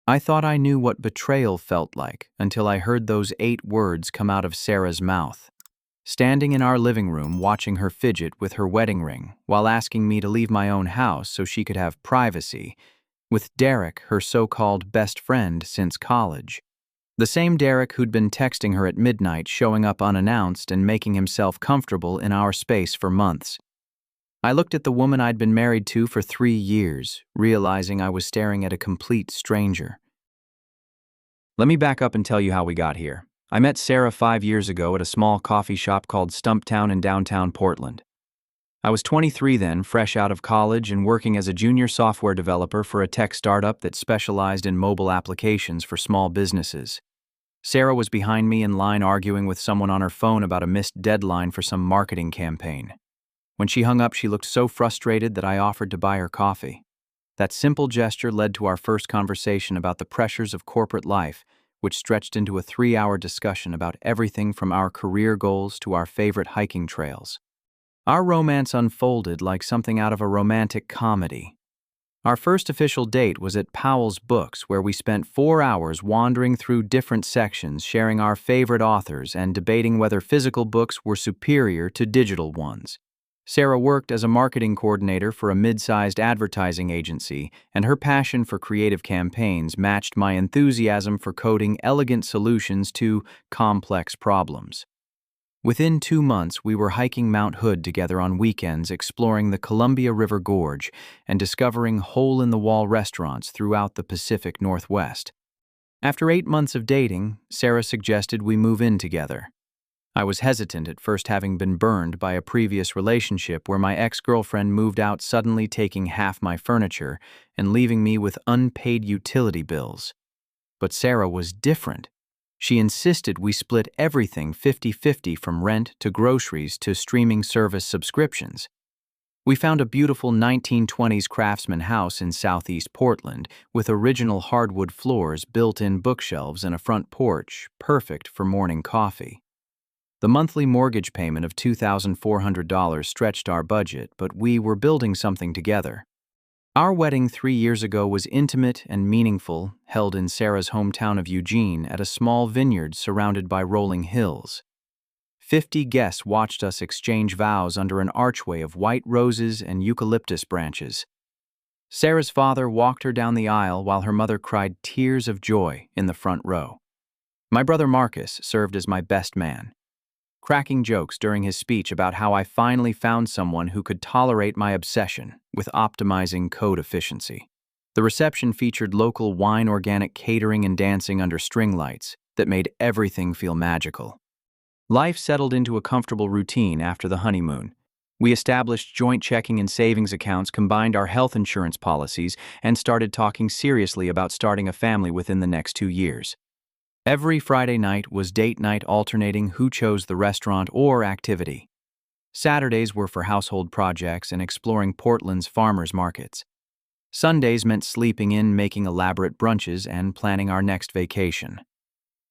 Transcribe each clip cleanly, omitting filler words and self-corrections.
I thought I knew what betrayal felt like until I heard those 8 words come out of Sarah's mouth. Standing in our living room watching her fidget with her wedding ring while asking me to leave my own house so she could have privacy, with Derek, her so-called best friend since college. The same Derek who'd been texting her at midnight, showing up unannounced and making himself comfortable in our space for months. I looked at the woman I'd been married to for 3 years, realizing I was staring at a complete stranger. Let me back up and tell you how we got here. I met Sarah 5 years ago at a small coffee shop called Stumptown in downtown Portland. I was 23 then, fresh out of college and working as a junior software developer for a tech startup that specialized in mobile applications for small businesses. Sarah was behind me in line arguing with someone on her phone about a missed deadline for some marketing campaign. When she hung up, she looked so frustrated that I offered to buy her coffee. That simple gesture led to our first conversation about the pressures of corporate life, which stretched into a 3-hour discussion about everything from our career goals to our favorite hiking trails. Our romance unfolded like something out of a romantic comedy. Our first official date was at Powell's Books, where we spent 4 hours wandering through different sections, sharing our favorite authors and debating whether physical books were superior to digital ones. Sarah worked as a marketing coordinator for a mid-sized advertising agency, and her passion for creative campaigns matched my enthusiasm for coding elegant solutions to complex problems. Within 2 months, we were hiking Mount Hood together on weekends, exploring the Columbia River Gorge and discovering hole-in-the-wall restaurants throughout the Pacific Northwest. After 8 months of dating, Sarah suggested we move in together. I was hesitant at first, having been burned by a previous relationship where my ex-girlfriend moved out, suddenly taking half my furniture and leaving me with unpaid utility bills. But Sarah was different. She insisted we split everything 50-50, from rent to groceries to streaming service subscriptions. We found a beautiful 1920s craftsman house in southeast Portland with original hardwood floors, built-in bookshelves, and a front porch, perfect for morning coffee. The monthly mortgage payment of $2,400 stretched our budget, but we were building something together. Our wedding 3 years ago was intimate and meaningful, held in Sarah's hometown of Eugene at a small vineyard surrounded by rolling hills. 50 guests watched us exchange vows under an archway of white roses and eucalyptus branches. Sarah's father walked her down the aisle while her mother cried tears of joy in the front row. My brother Marcus served as my best man, cracking jokes during his speech about how I finally found someone who could tolerate my obsession with optimizing code efficiency. The reception featured local wine, organic catering, and dancing under string lights that made everything feel magical. Life settled into a comfortable routine after the honeymoon. We established joint checking and savings accounts, combined our health insurance policies, and started talking seriously about starting a family within the next 2 years. Every Friday night was date night, alternating who chose the restaurant or activity. Saturdays were for household projects and exploring Portland's farmers markets. Sundays meant sleeping in, making elaborate brunches, and planning our next vacation.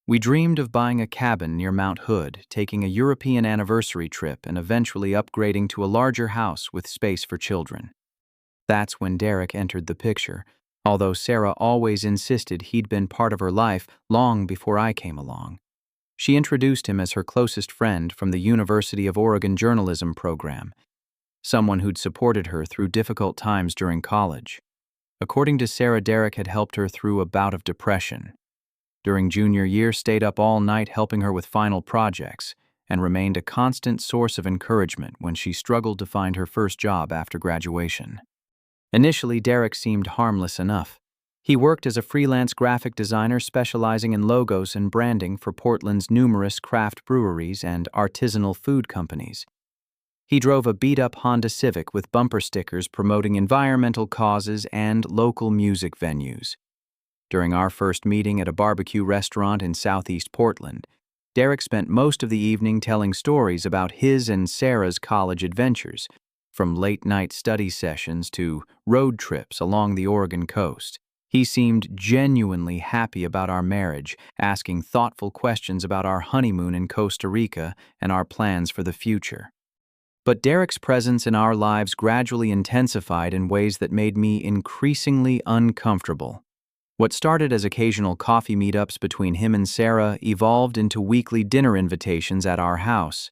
We dreamed of buying a cabin near Mount Hood, taking a European anniversary trip, and eventually upgrading to a larger house with space for children. That's when Derek entered the picture, although Sarah always insisted he'd been part of her life long before I came along. She introduced him as her closest friend from the University of Oregon journalism program, someone who'd supported her through difficult times during college. According to Sarah, Derek had helped her through a bout of depression. During junior year, stayed up all night helping her with final projects, and remained a constant source of encouragement when she struggled to find her first job after graduation. Initially, Derek seemed harmless enough. He worked as a freelance graphic designer specializing in logos and branding for Portland's numerous craft breweries and artisanal food companies. He drove a beat-up Honda Civic with bumper stickers promoting environmental causes and local music venues. During our first meeting at a barbecue restaurant in southeast Portland, Derek spent most of the evening telling stories about his and Sarah's college adventures, from late-night study sessions to road trips along the Oregon coast. He seemed genuinely happy about our marriage, asking thoughtful questions about our honeymoon in Costa Rica and our plans for the future. But Derek's presence in our lives gradually intensified in ways that made me increasingly uncomfortable. What started as occasional coffee meetups between him and Sarah evolved into weekly dinner invitations at our house.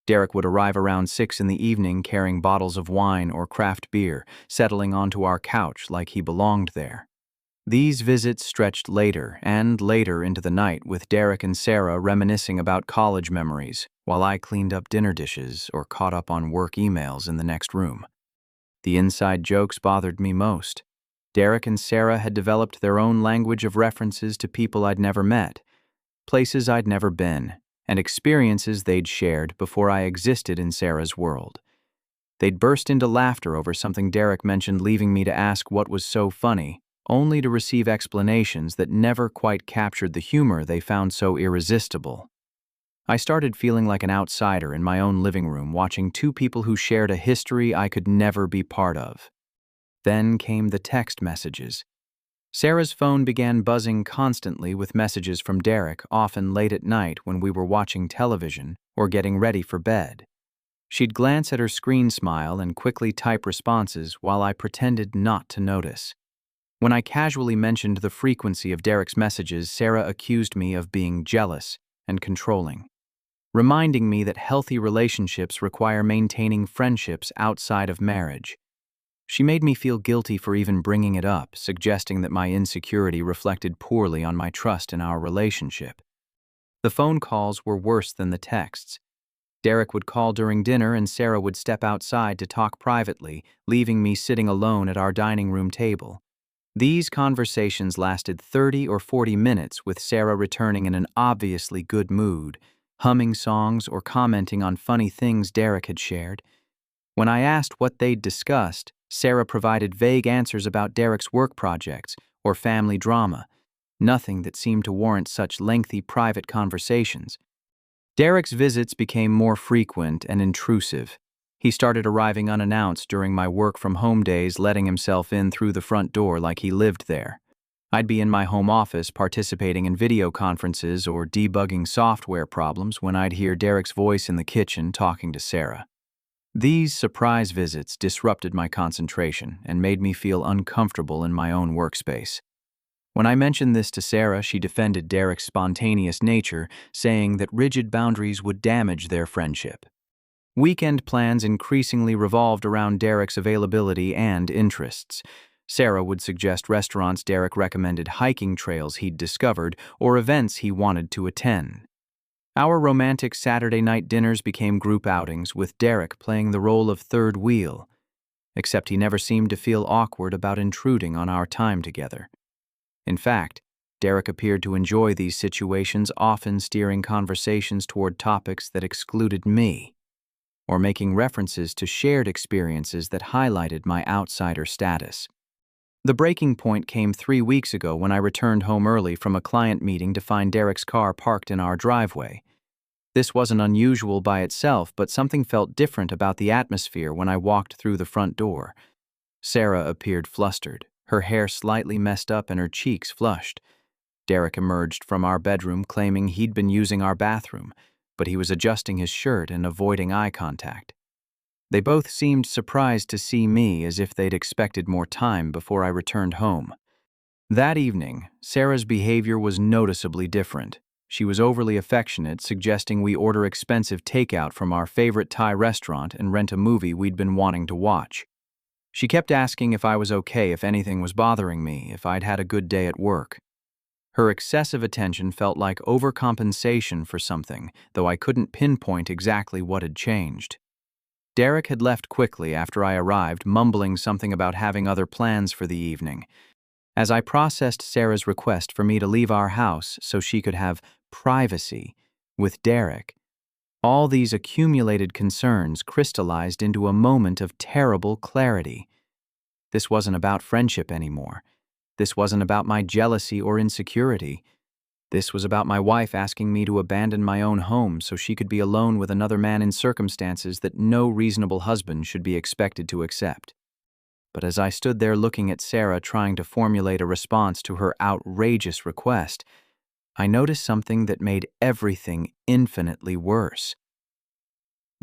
Derek would arrive around 6 in the evening carrying bottles of wine or craft beer, settling onto our couch like he belonged there. These visits stretched later and later into the night, with Derek and Sarah reminiscing about college memories, while I cleaned up dinner dishes or caught up on work emails in the next room. The inside jokes bothered me most. Derek and Sarah had developed their own language of references to people I'd never met, places I'd never been, and experiences they'd shared before I existed in Sarah's world. They'd burst into laughter over something Derek mentioned, leaving me to ask what was so funny, only to receive explanations that never quite captured the humor they found so irresistible. I started feeling like an outsider in my own living room, watching two people who shared a history I could never be part of. Then came the text messages. Sarah's phone began buzzing constantly with messages from Derek, often late at night when we were watching television or getting ready for bed. She'd glance at her screen, smile, and quickly type responses while I pretended not to notice. When I casually mentioned the frequency of Derek's messages, Sarah accused me of being jealous and controlling, reminding me that healthy relationships require maintaining friendships outside of marriage. She made me feel guilty for even bringing it up, suggesting that my insecurity reflected poorly on my trust in our relationship. The phone calls were worse than the texts. Derek would call during dinner and Sarah would step outside to talk privately, leaving me sitting alone at our dining room table. These conversations lasted 30 or 40 minutes, with Sarah returning in an obviously good mood, humming songs or commenting on funny things Derek had shared. When I asked what they'd discussed, Sarah provided vague answers about Derek's work projects or family drama, nothing that seemed to warrant such lengthy private conversations. Derek's visits became more frequent and intrusive. He started arriving unannounced during my work-from-home days, letting himself in through the front door like he lived there. I'd be in my home office participating in video conferences or debugging software problems when I'd hear Derek's voice in the kitchen talking to Sarah. These surprise visits disrupted my concentration and made me feel uncomfortable in my own workspace. When I mentioned this to Sarah, she defended Derek's spontaneous nature, saying that rigid boundaries would damage their friendship. Weekend plans increasingly revolved around Derek's availability and interests. Sarah would suggest restaurants Derek recommended, hiking trails he'd discovered, or events he wanted to attend. Our romantic Saturday night dinners became group outings, with Derek playing the role of third wheel, except he never seemed to feel awkward about intruding on our time together. In fact, Derek appeared to enjoy these situations, often steering conversations toward topics that excluded me, or making references to shared experiences that highlighted my outsider status. The breaking point came 3 weeks ago when I returned home early from a client meeting to find Derek's car parked in our driveway. This wasn't unusual by itself, but something felt different about the atmosphere when I walked through the front door. Sarah appeared flustered, her hair slightly messed up and her cheeks flushed. Derek emerged from our bedroom claiming he'd been using our bathroom, but he was adjusting his shirt and avoiding eye contact. They both seemed surprised to see me, as if they'd expected more time before I returned home. That evening, Sarah's behavior was noticeably different. She was overly affectionate, suggesting we order expensive takeout from our favorite Thai restaurant and rent a movie we'd been wanting to watch. She kept asking if I was okay, if anything was bothering me, if I'd had a good day at work. Her excessive attention felt like overcompensation for something, though I couldn't pinpoint exactly what had changed. Derek had left quickly after I arrived, mumbling something about having other plans for the evening. As I processed Sarah's request for me to leave our house so she could have privacy with Derek, all these accumulated concerns crystallized into a moment of terrible clarity. This wasn't about friendship anymore. This wasn't about my jealousy or insecurity. This was about my wife asking me to abandon my own home so she could be alone with another man in circumstances that no reasonable husband should be expected to accept. But as I stood there looking at Sarah, trying to formulate a response to her outrageous request, I noticed something that made everything infinitely worse.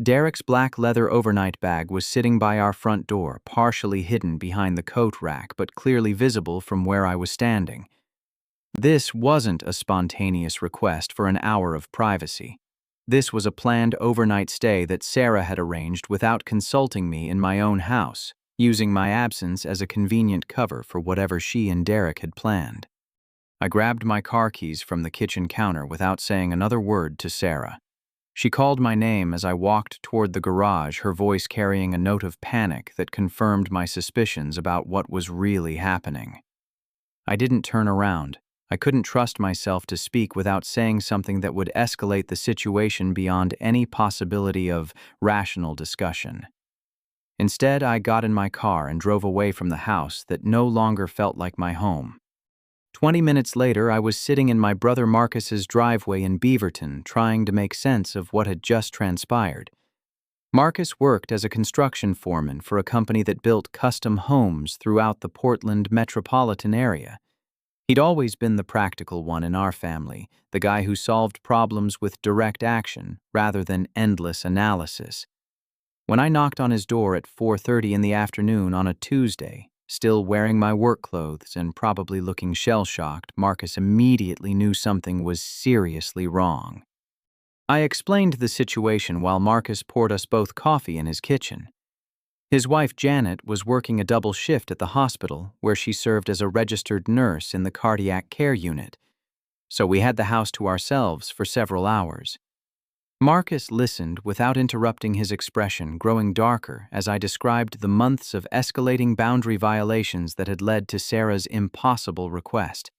Derek's black leather overnight bag was sitting by our front door, partially hidden behind the coat rack but clearly visible from where I was standing. This wasn't a spontaneous request for an hour of privacy. This was a planned overnight stay that Sarah had arranged without consulting me in my own house, using my absence as a convenient cover for whatever she and Derek had planned. I grabbed my car keys from the kitchen counter without saying another word to Sarah. She called my name as I walked toward the garage, her voice carrying a note of panic that confirmed my suspicions about what was really happening. I didn't turn around. I couldn't trust myself to speak without saying something that would escalate the situation beyond any possibility of rational discussion. Instead, I got in my car and drove away from the house that no longer felt like my home. 20 minutes later, I was sitting in my brother Marcus's driveway in Beaverton, trying to make sense of what had just transpired. Marcus worked as a construction foreman for a company that built custom homes throughout the Portland metropolitan area. He'd always been the practical one in our family, the guy who solved problems with direct action rather than endless analysis. When I knocked on his door at 4:30 in the afternoon on a Tuesday, still wearing my work clothes and probably looking shell-shocked, Marcus immediately knew something was seriously wrong. I explained the situation while Marcus poured us both coffee in his kitchen. His wife, Janet, was working a double shift at the hospital where she served as a registered nurse in the cardiac care unit, so we had the house to ourselves for several hours. Marcus listened without interrupting, his expression growing darker as I described the months of escalating boundary violations that had led to Sarah's impossible request.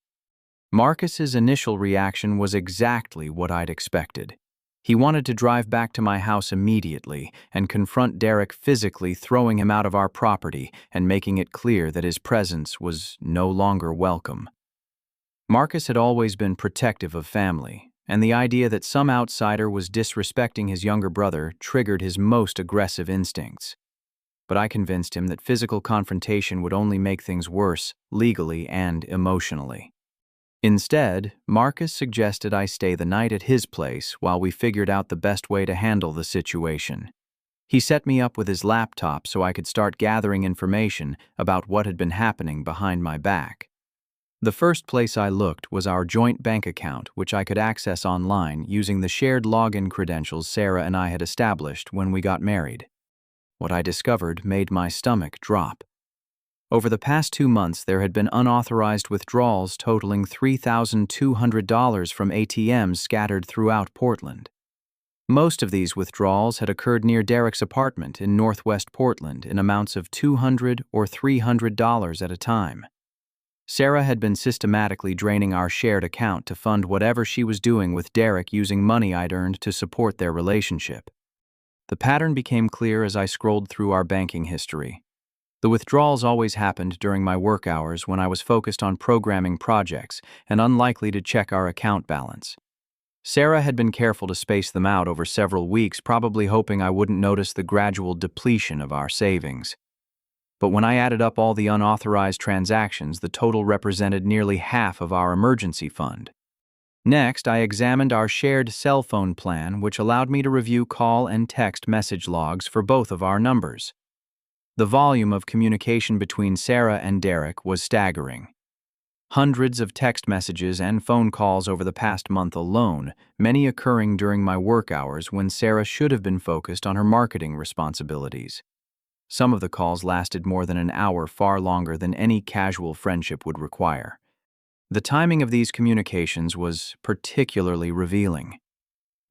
Marcus's initial reaction was exactly what I'd expected. He wanted to drive back to my house immediately and confront Derek, physically throwing him out of our property and making it clear that his presence was no longer welcome. Marcus had always been protective of family, and the idea that some outsider was disrespecting his younger brother triggered his most aggressive instincts. But I convinced him that physical confrontation would only make things worse, legally and emotionally. Instead, Marcus suggested I stay the night at his place while we figured out the best way to handle the situation. He set me up with his laptop so I could start gathering information about what had been happening behind my back. The first place I looked was our joint bank account, which I could access online using the shared login credentials Sarah and I had established when we got married. What I discovered made my stomach drop. Over the past 2 months, there had been unauthorized withdrawals totaling $3,200 from ATMs scattered throughout Portland. Most of these withdrawals had occurred near Derek's apartment in Northwest Portland in amounts of $200 or $300 at a time. Sarah had been systematically draining our shared account to fund whatever she was doing with Derek, using money I'd earned to support their relationship. The pattern became clear as I scrolled through our banking history. The withdrawals always happened during my work hours when I was focused on programming projects and unlikely to check our account balance. Sarah had been careful to space them out over several weeks, probably hoping I wouldn't notice the gradual depletion of our savings. But when I added up all the unauthorized transactions, the total represented nearly half of our emergency fund. Next, I examined our shared cell phone plan, which allowed me to review call and text message logs for both of our numbers. The volume of communication between Sarah and Derek was staggering. Hundreds of text messages and phone calls over the past month alone, many occurring during my work hours when Sarah should have been focused on her marketing responsibilities. Some of the calls lasted more than an hour, far longer than any casual friendship would require. The timing of these communications was particularly revealing.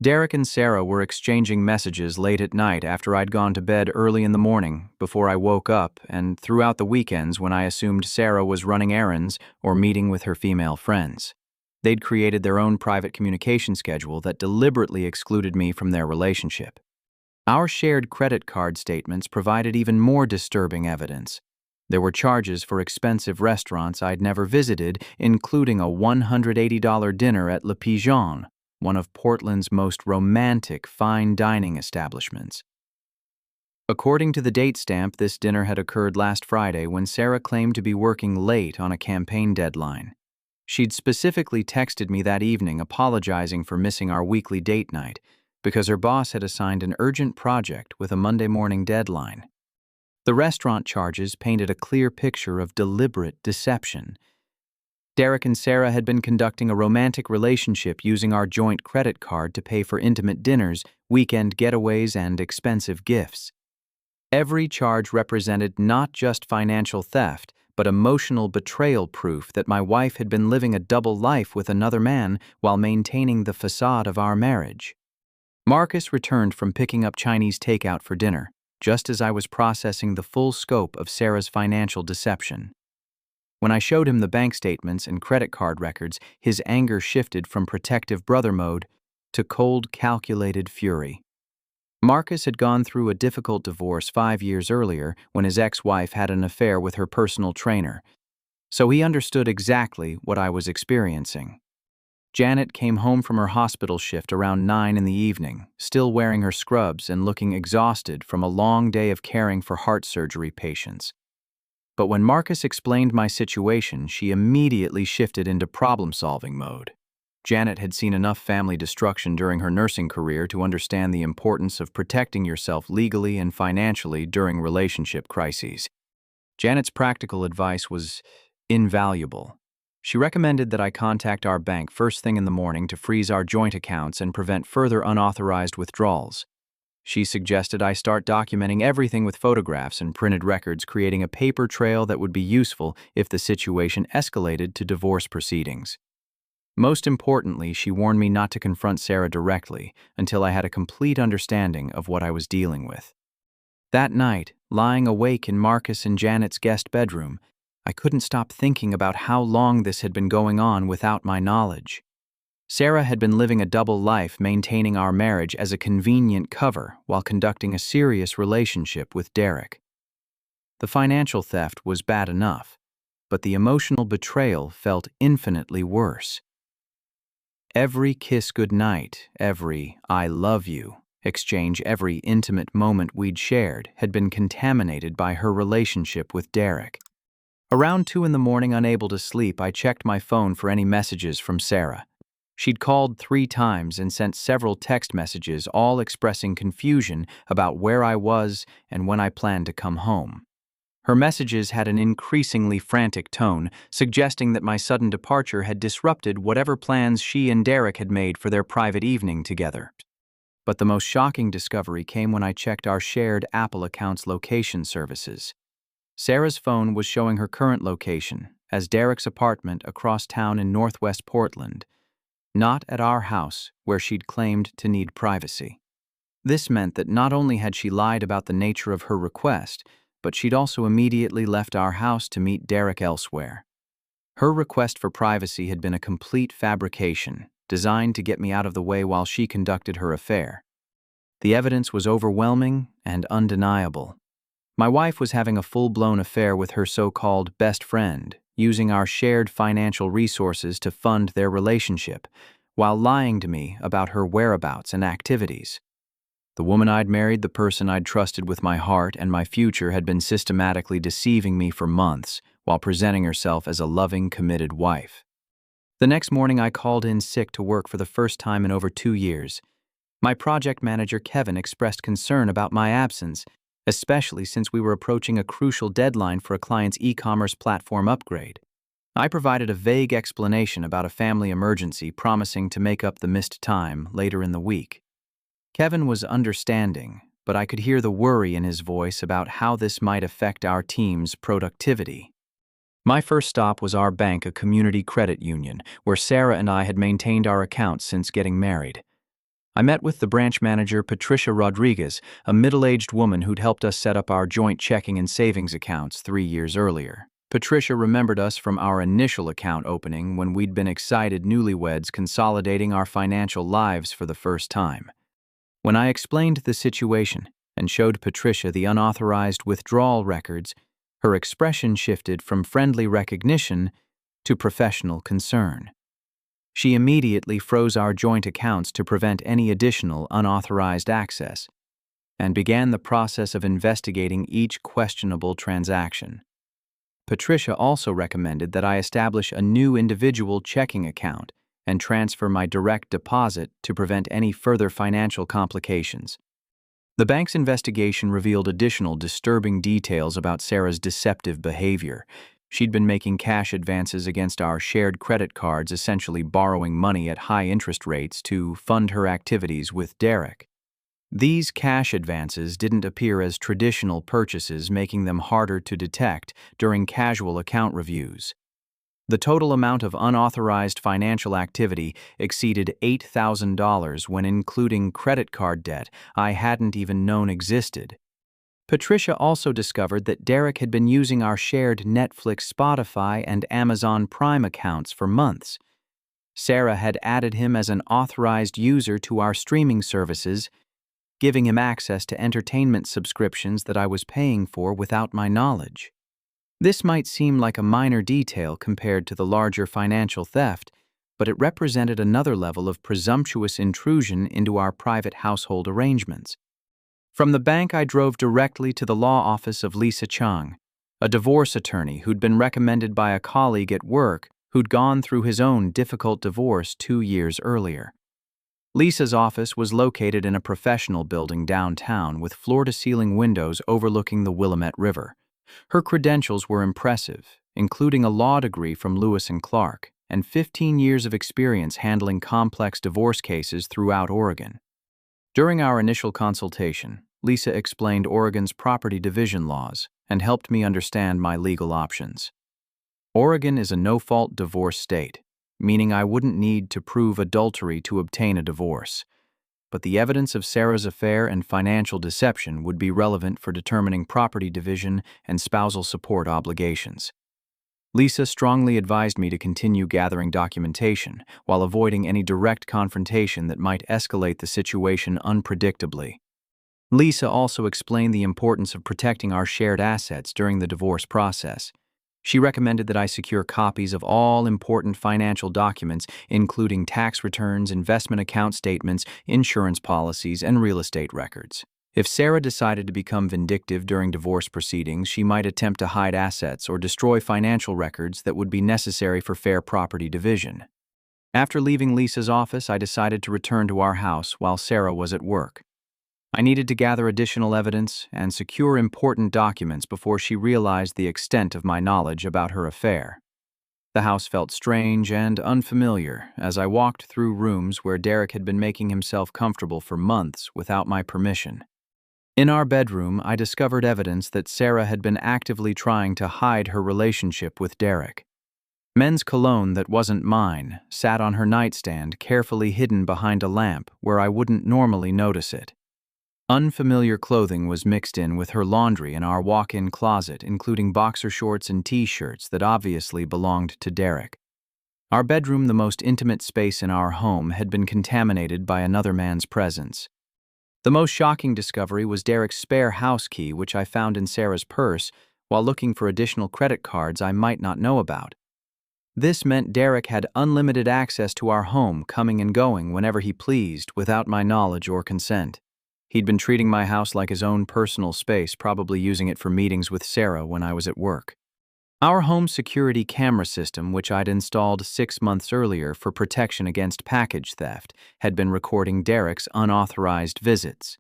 Derek and Sarah were exchanging messages late at night after I'd gone to bed early in the morning, before I woke up, and throughout the weekends when I assumed Sarah was running errands or meeting with her female friends. They'd created their own private communication schedule that deliberately excluded me from their relationship. Our shared credit card statements provided even more disturbing evidence. There were charges for expensive restaurants I'd never visited, including a $180 dinner at Le Pigeon, one of Portland's most romantic fine dining establishments. According to the date stamp, this dinner had occurred last Friday when Sarah claimed to be working late on a campaign deadline. She'd specifically texted me that evening apologizing for missing our weekly date night because her boss had assigned an urgent project with a Monday morning deadline. The restaurant charges painted a clear picture of deliberate deception. Derek and Sarah had been conducting a romantic relationship using our joint credit card to pay for intimate dinners, weekend getaways, and expensive gifts. Every charge represented not just financial theft, but emotional betrayal, proof that my wife had been living a double life with another man while maintaining the facade of our marriage. Marcus returned from picking up Chinese takeout for dinner, just as I was processing the full scope of Sarah's financial deception. When I showed him the bank statements and credit card records, his anger shifted from protective brother mode to cold, calculated fury. Marcus had gone through a difficult divorce 5 years earlier when his ex-wife had an affair with her personal trainer, so he understood exactly what I was experiencing. Janet came home from her hospital shift around 9 in the evening, still wearing her scrubs and looking exhausted from a long day of caring for heart surgery patients. But when Marcus explained my situation, she immediately shifted into problem-solving mode. Janet had seen enough family destruction during her nursing career to understand the importance of protecting yourself legally and financially during relationship crises. Janet's practical advice was invaluable. She recommended that I contact our bank first thing in the morning to freeze our joint accounts and prevent further unauthorized withdrawals. She suggested I start documenting everything with photographs and printed records, creating a paper trail that would be useful if the situation escalated to divorce proceedings. Most importantly, she warned me not to confront Sarah directly until I had a complete understanding of what I was dealing with. That night, lying awake in Marcus and Janet's guest bedroom, I couldn't stop thinking about how long this had been going on without my knowledge. Sarah had been living a double life, maintaining our marriage as a convenient cover while conducting a serious relationship with Derek. The financial theft was bad enough, but the emotional betrayal felt infinitely worse. Every kiss goodnight, every "I love you" exchange, every intimate moment we'd shared had been contaminated by her relationship with Derek. Around 2 in the morning, unable to sleep, I checked my phone for any messages from Sarah. She'd called 3 times and sent several text messages, all expressing confusion about where I was and when I planned to come home. Her messages had an increasingly frantic tone, suggesting that my sudden departure had disrupted whatever plans she and Derek had made for their private evening together. But the most shocking discovery came when I checked our shared Apple account's location services. Sarah's phone was showing her current location as Derek's apartment across town in northwest Portland, not at our house where she'd claimed to need privacy. This meant that not only had she lied about the nature of her request, but she'd also immediately left our house to meet Derek elsewhere. Her request for privacy had been a complete fabrication, designed to get me out of the way while she conducted her affair. The evidence was overwhelming and undeniable. My wife was having a full-blown affair with her so-called best friend, using our shared financial resources to fund their relationship, while lying to me about her whereabouts and activities. The woman I'd married, the person I'd trusted with my heart and my future, had been systematically deceiving me for months while presenting herself as a loving, committed wife. The next morning, I called in sick to work for the first time in over 2 years. My project manager, Kevin, expressed concern about my absence, especially since we were approaching a crucial deadline for a client's e-commerce platform upgrade. I provided a vague explanation about a family emergency, promising to make up the missed time later in the week. Kevin was understanding, but I could hear the worry in his voice about how this might affect our team's productivity. My first stop was our bank, a community credit union, where Sarah and I had maintained our accounts since getting married. I met with the branch manager, Patricia Rodriguez, a middle-aged woman who'd helped us set up our joint checking and savings accounts 3 years earlier. Patricia remembered us from our initial account opening when we'd been excited newlyweds consolidating our financial lives for the first time. When I explained the situation and showed Patricia the unauthorized withdrawal records, her expression shifted from friendly recognition to professional concern. She immediately froze our joint accounts to prevent any additional unauthorized access and began the process of investigating each questionable transaction. Patricia also recommended that I establish a new individual checking account and transfer my direct deposit to prevent any further financial complications. The bank's investigation revealed additional disturbing details about Sarah's deceptive behavior. She'd been making cash advances against our shared credit cards, essentially borrowing money at high interest rates to fund her activities with Derek. These cash advances didn't appear as traditional purchases, making them harder to detect during casual account reviews. The total amount of unauthorized financial activity exceeded $8,000 when including credit card debt I hadn't even known existed. Patricia also discovered that Derek had been using our shared Netflix, Spotify, and Amazon Prime accounts for months. Sarah had added him as an authorized user to our streaming services, giving him access to entertainment subscriptions that I was paying for without my knowledge. This might seem like a minor detail compared to the larger financial theft, but it represented another level of presumptuous intrusion into our private household arrangements. From the bank, I drove directly to the law office of Lisa Chung, a divorce attorney who'd been recommended by a colleague at work who'd gone through his own difficult divorce 2 years earlier. Lisa's office was located in a professional building downtown with floor-to-ceiling windows overlooking the Willamette River. Her credentials were impressive, including a law degree from Lewis and Clark and 15 years of experience handling complex divorce cases throughout Oregon. During our initial consultation, Lisa explained Oregon's property division laws and helped me understand my legal options. Oregon is a no-fault divorce state, meaning I wouldn't need to prove adultery to obtain a divorce. But the evidence of Sarah's affair and financial deception would be relevant for determining property division and spousal support obligations. Lisa strongly advised me to continue gathering documentation while avoiding any direct confrontation that might escalate the situation unpredictably. Lisa also explained the importance of protecting our shared assets during the divorce process. She recommended that I secure copies of all important financial documents, including tax returns, investment account statements, insurance policies, and real estate records. If Sarah decided to become vindictive during divorce proceedings, she might attempt to hide assets or destroy financial records that would be necessary for fair property division. After leaving Lisa's office, I decided to return to our house while Sarah was at work. I needed to gather additional evidence and secure important documents before she realized the extent of my knowledge about her affair. The house felt strange and unfamiliar as I walked through rooms where Derek had been making himself comfortable for months without my permission. In our bedroom, I discovered evidence that Sarah had been actively trying to hide her relationship with Derek. Men's cologne that wasn't mine sat on her nightstand, carefully hidden behind a lamp where I wouldn't normally notice it. Unfamiliar clothing was mixed in with her laundry in our walk-in closet, including boxer shorts and t-shirts that obviously belonged to Derek. Our bedroom, the most intimate space in our home, had been contaminated by another man's presence. The most shocking discovery was Derek's spare house key, which I found in Sarah's purse while looking for additional credit cards I might not know about. This meant Derek had unlimited access to our home, coming and going whenever he pleased without my knowledge or consent. He'd been treating my house like his own personal space, probably using it for meetings with Sarah when I was at work. Our home security camera system, which I'd installed 6 months earlier for protection against package theft, had been recording Derek's unauthorized visits.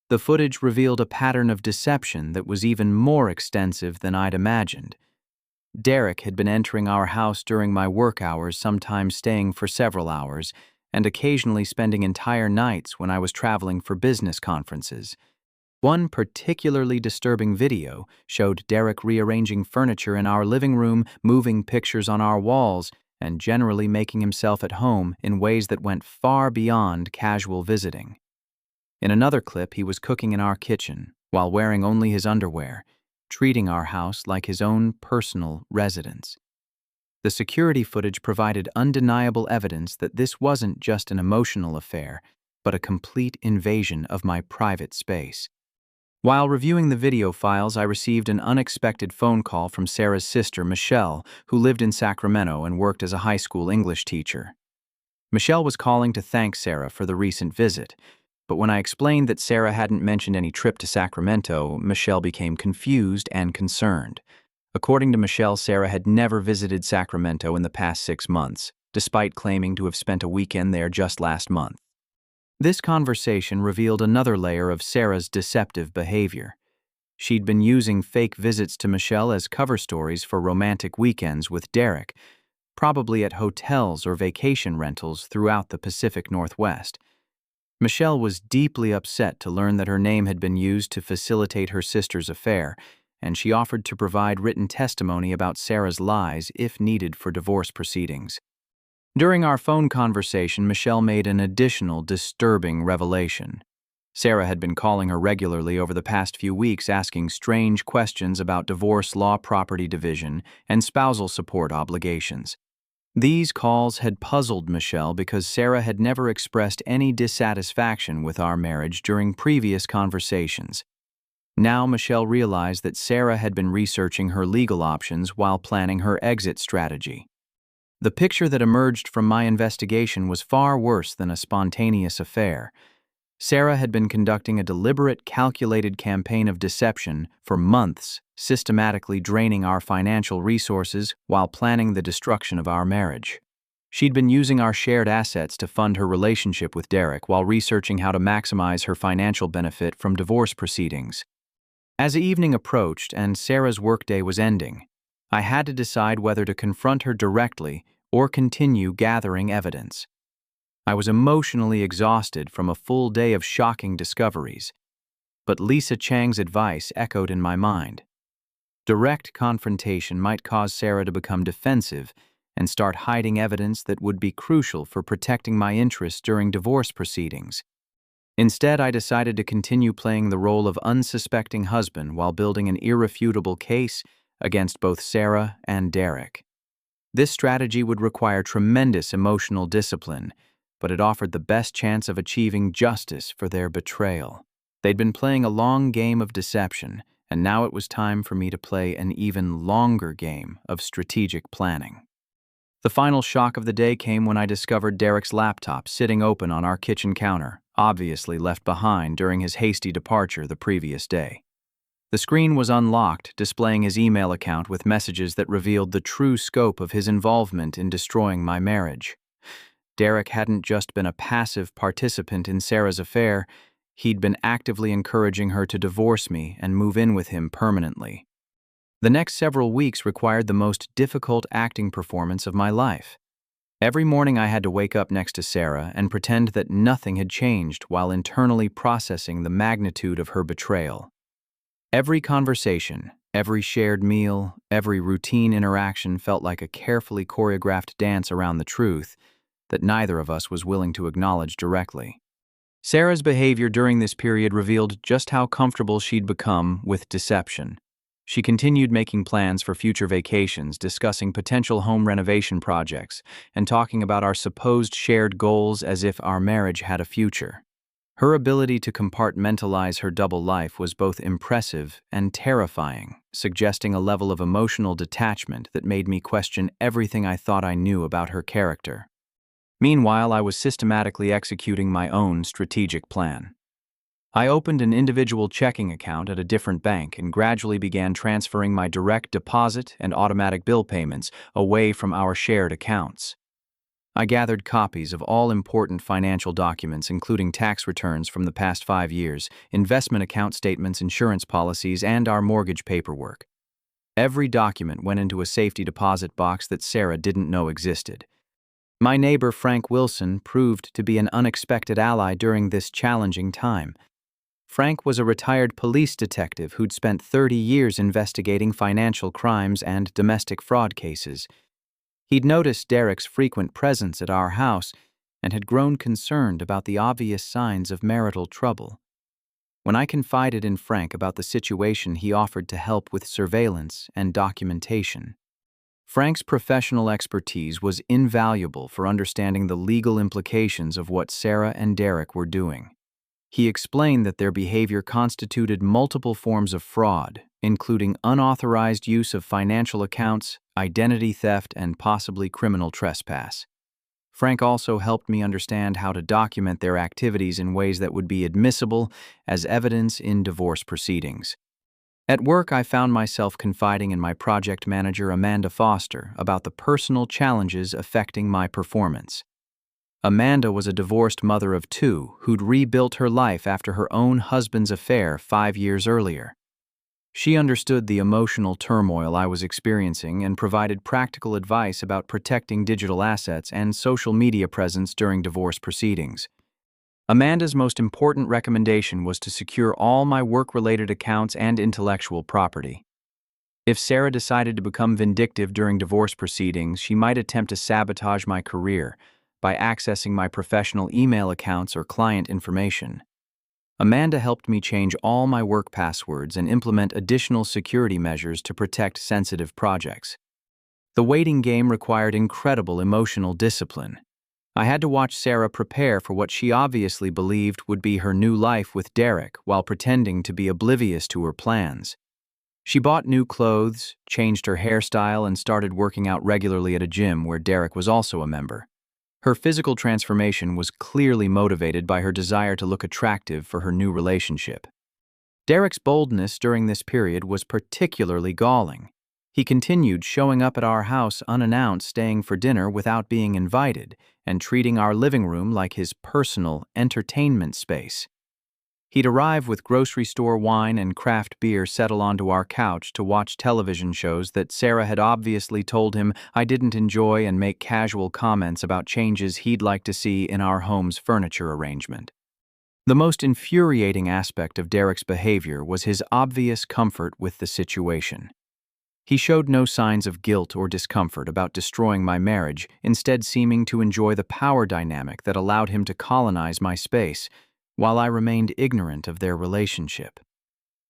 The footage revealed a pattern of deception that was even more extensive than I'd imagined. Derek had been entering our house during my work hours, sometimes staying for several hours, and occasionally spending entire nights when I was traveling for business conferences. One particularly disturbing video showed Derek rearranging furniture in our living room, moving pictures on our walls, and generally making himself at home in ways that went far beyond casual visiting. In another clip, he was cooking in our kitchen while wearing only his underwear, treating our house like his own personal residence. The security footage provided undeniable evidence that this wasn't just an emotional affair, but a complete invasion of my private space. While reviewing the video files, I received an unexpected phone call from Sarah's sister, Michelle, who lived in Sacramento and worked as a high school English teacher. Michelle was calling to thank Sarah for the recent visit, but when I explained that Sarah hadn't mentioned any trip to Sacramento, Michelle became confused and concerned. According to Michelle, Sarah had never visited Sacramento in the past 6 months, despite claiming to have spent a weekend there just last month. This conversation revealed another layer of Sarah's deceptive behavior. She'd been using fake visits to Michelle as cover stories for romantic weekends with Derek, probably at hotels or vacation rentals throughout the Pacific Northwest. Michelle was deeply upset to learn that her name had been used to facilitate her sister's affair, and she offered to provide written testimony about Sarah's lies if needed for divorce proceedings. During our phone conversation, Michelle made an additional disturbing revelation. Sarah had been calling her regularly over the past few weeks, asking strange questions about divorce law, property division, and spousal support obligations. These calls had puzzled Michelle because Sarah had never expressed any dissatisfaction with our marriage during previous conversations. Now Michelle realized that Sarah had been researching her legal options while planning her exit strategy. The picture that emerged from my investigation was far worse than a spontaneous affair. Sarah had been conducting a deliberate, calculated campaign of deception for months, systematically draining our financial resources while planning the destruction of our marriage. She'd been using our shared assets to fund her relationship with Derek while researching how to maximize her financial benefit from divorce proceedings. As evening approached and Sarah's workday was ending, I had to decide whether to confront her directly or continue gathering evidence. I was emotionally exhausted from a full day of shocking discoveries, but Lisa Chang's advice echoed in my mind. Direct confrontation might cause Sarah to become defensive and start hiding evidence that would be crucial for protecting my interests during divorce proceedings. Instead, I decided to continue playing the role of unsuspecting husband while building an irrefutable case against both Sarah and Derek. This strategy would require tremendous emotional discipline, but it offered the best chance of achieving justice for their betrayal. They'd been playing a long game of deception, and now it was time for me to play an even longer game of strategic planning. The final shock of the day came when I discovered Derek's laptop sitting open on our kitchen counter, obviously left behind during his hasty departure the previous day. The screen was unlocked, displaying his email account with messages that revealed the true scope of his involvement in destroying my marriage. Derek hadn't just been a passive participant in Sarah's affair, he'd been actively encouraging her to divorce me and move in with him permanently. The next several weeks required the most difficult acting performance of my life. Every morning I had to wake up next to Sarah and pretend that nothing had changed while internally processing the magnitude of her betrayal. Every conversation, every shared meal, every routine interaction felt like a carefully choreographed dance around the truth that neither of us was willing to acknowledge directly. Sarah's behavior during this period revealed just how comfortable she'd become with deception. She continued making plans for future vacations, discussing potential home renovation projects, and talking about our supposed shared goals as if our marriage had a future. Her ability to compartmentalize her double life was both impressive and terrifying, suggesting a level of emotional detachment that made me question everything I thought I knew about her character. Meanwhile, I was systematically executing my own strategic plan. I opened an individual checking account at a different bank and gradually began transferring my direct deposit and automatic bill payments away from our shared accounts. I gathered copies of all important financial documents, including tax returns from the past 5 years, investment account statements, insurance policies, and our mortgage paperwork. Every document went into a safety deposit box that Sarah didn't know existed. My neighbor Frank Wilson proved to be an unexpected ally during this challenging time. Frank was a retired police detective who'd spent 30 years investigating financial crimes and domestic fraud cases. He'd noticed Derek's frequent presence at our house and had grown concerned about the obvious signs of marital trouble. When I confided in Frank about the situation, he offered to help with surveillance and documentation. Frank's professional expertise was invaluable for understanding the legal implications of what Sarah and Derek were doing. He explained that their behavior constituted multiple forms of fraud, including unauthorized use of financial accounts, identity theft, and possibly criminal trespass. Frank also helped me understand how to document their activities in ways that would be admissible as evidence in divorce proceedings. At work, I found myself confiding in my project manager, Amanda Foster, about the personal challenges affecting my performance. Amanda was a divorced mother of 2 who'd rebuilt her life after her own husband's affair 5 years earlier. She understood the emotional turmoil I was experiencing and provided practical advice about protecting digital assets and social media presence during divorce proceedings. Amanda's most important recommendation was to secure all my work-related accounts and intellectual property. If Sarah decided to become vindictive during divorce proceedings, she might attempt to sabotage my career by accessing my professional email accounts or client information. Amanda helped me change all my work passwords and implement additional security measures to protect sensitive projects. The waiting game required incredible emotional discipline. I had to watch Sarah prepare for what she obviously believed would be her new life with Derek while pretending to be oblivious to her plans. She bought new clothes, changed her hairstyle, and started working out regularly at a gym where Derek was also a member. Her physical transformation was clearly motivated by her desire to look attractive for her new relationship. Derek's boldness during this period was particularly galling. He continued showing up at our house unannounced, staying for dinner without being invited, and treating our living room like his personal entertainment space. He'd arrive with grocery store wine and craft beer, settle onto our couch to watch television shows that Sarah had obviously told him I didn't enjoy, and make casual comments about changes he'd like to see in our home's furniture arrangement. The most infuriating aspect of Derek's behavior was his obvious comfort with the situation. He showed no signs of guilt or discomfort about destroying my marriage, instead seeming to enjoy the power dynamic that allowed him to colonize my space, while I remained ignorant of their relationship.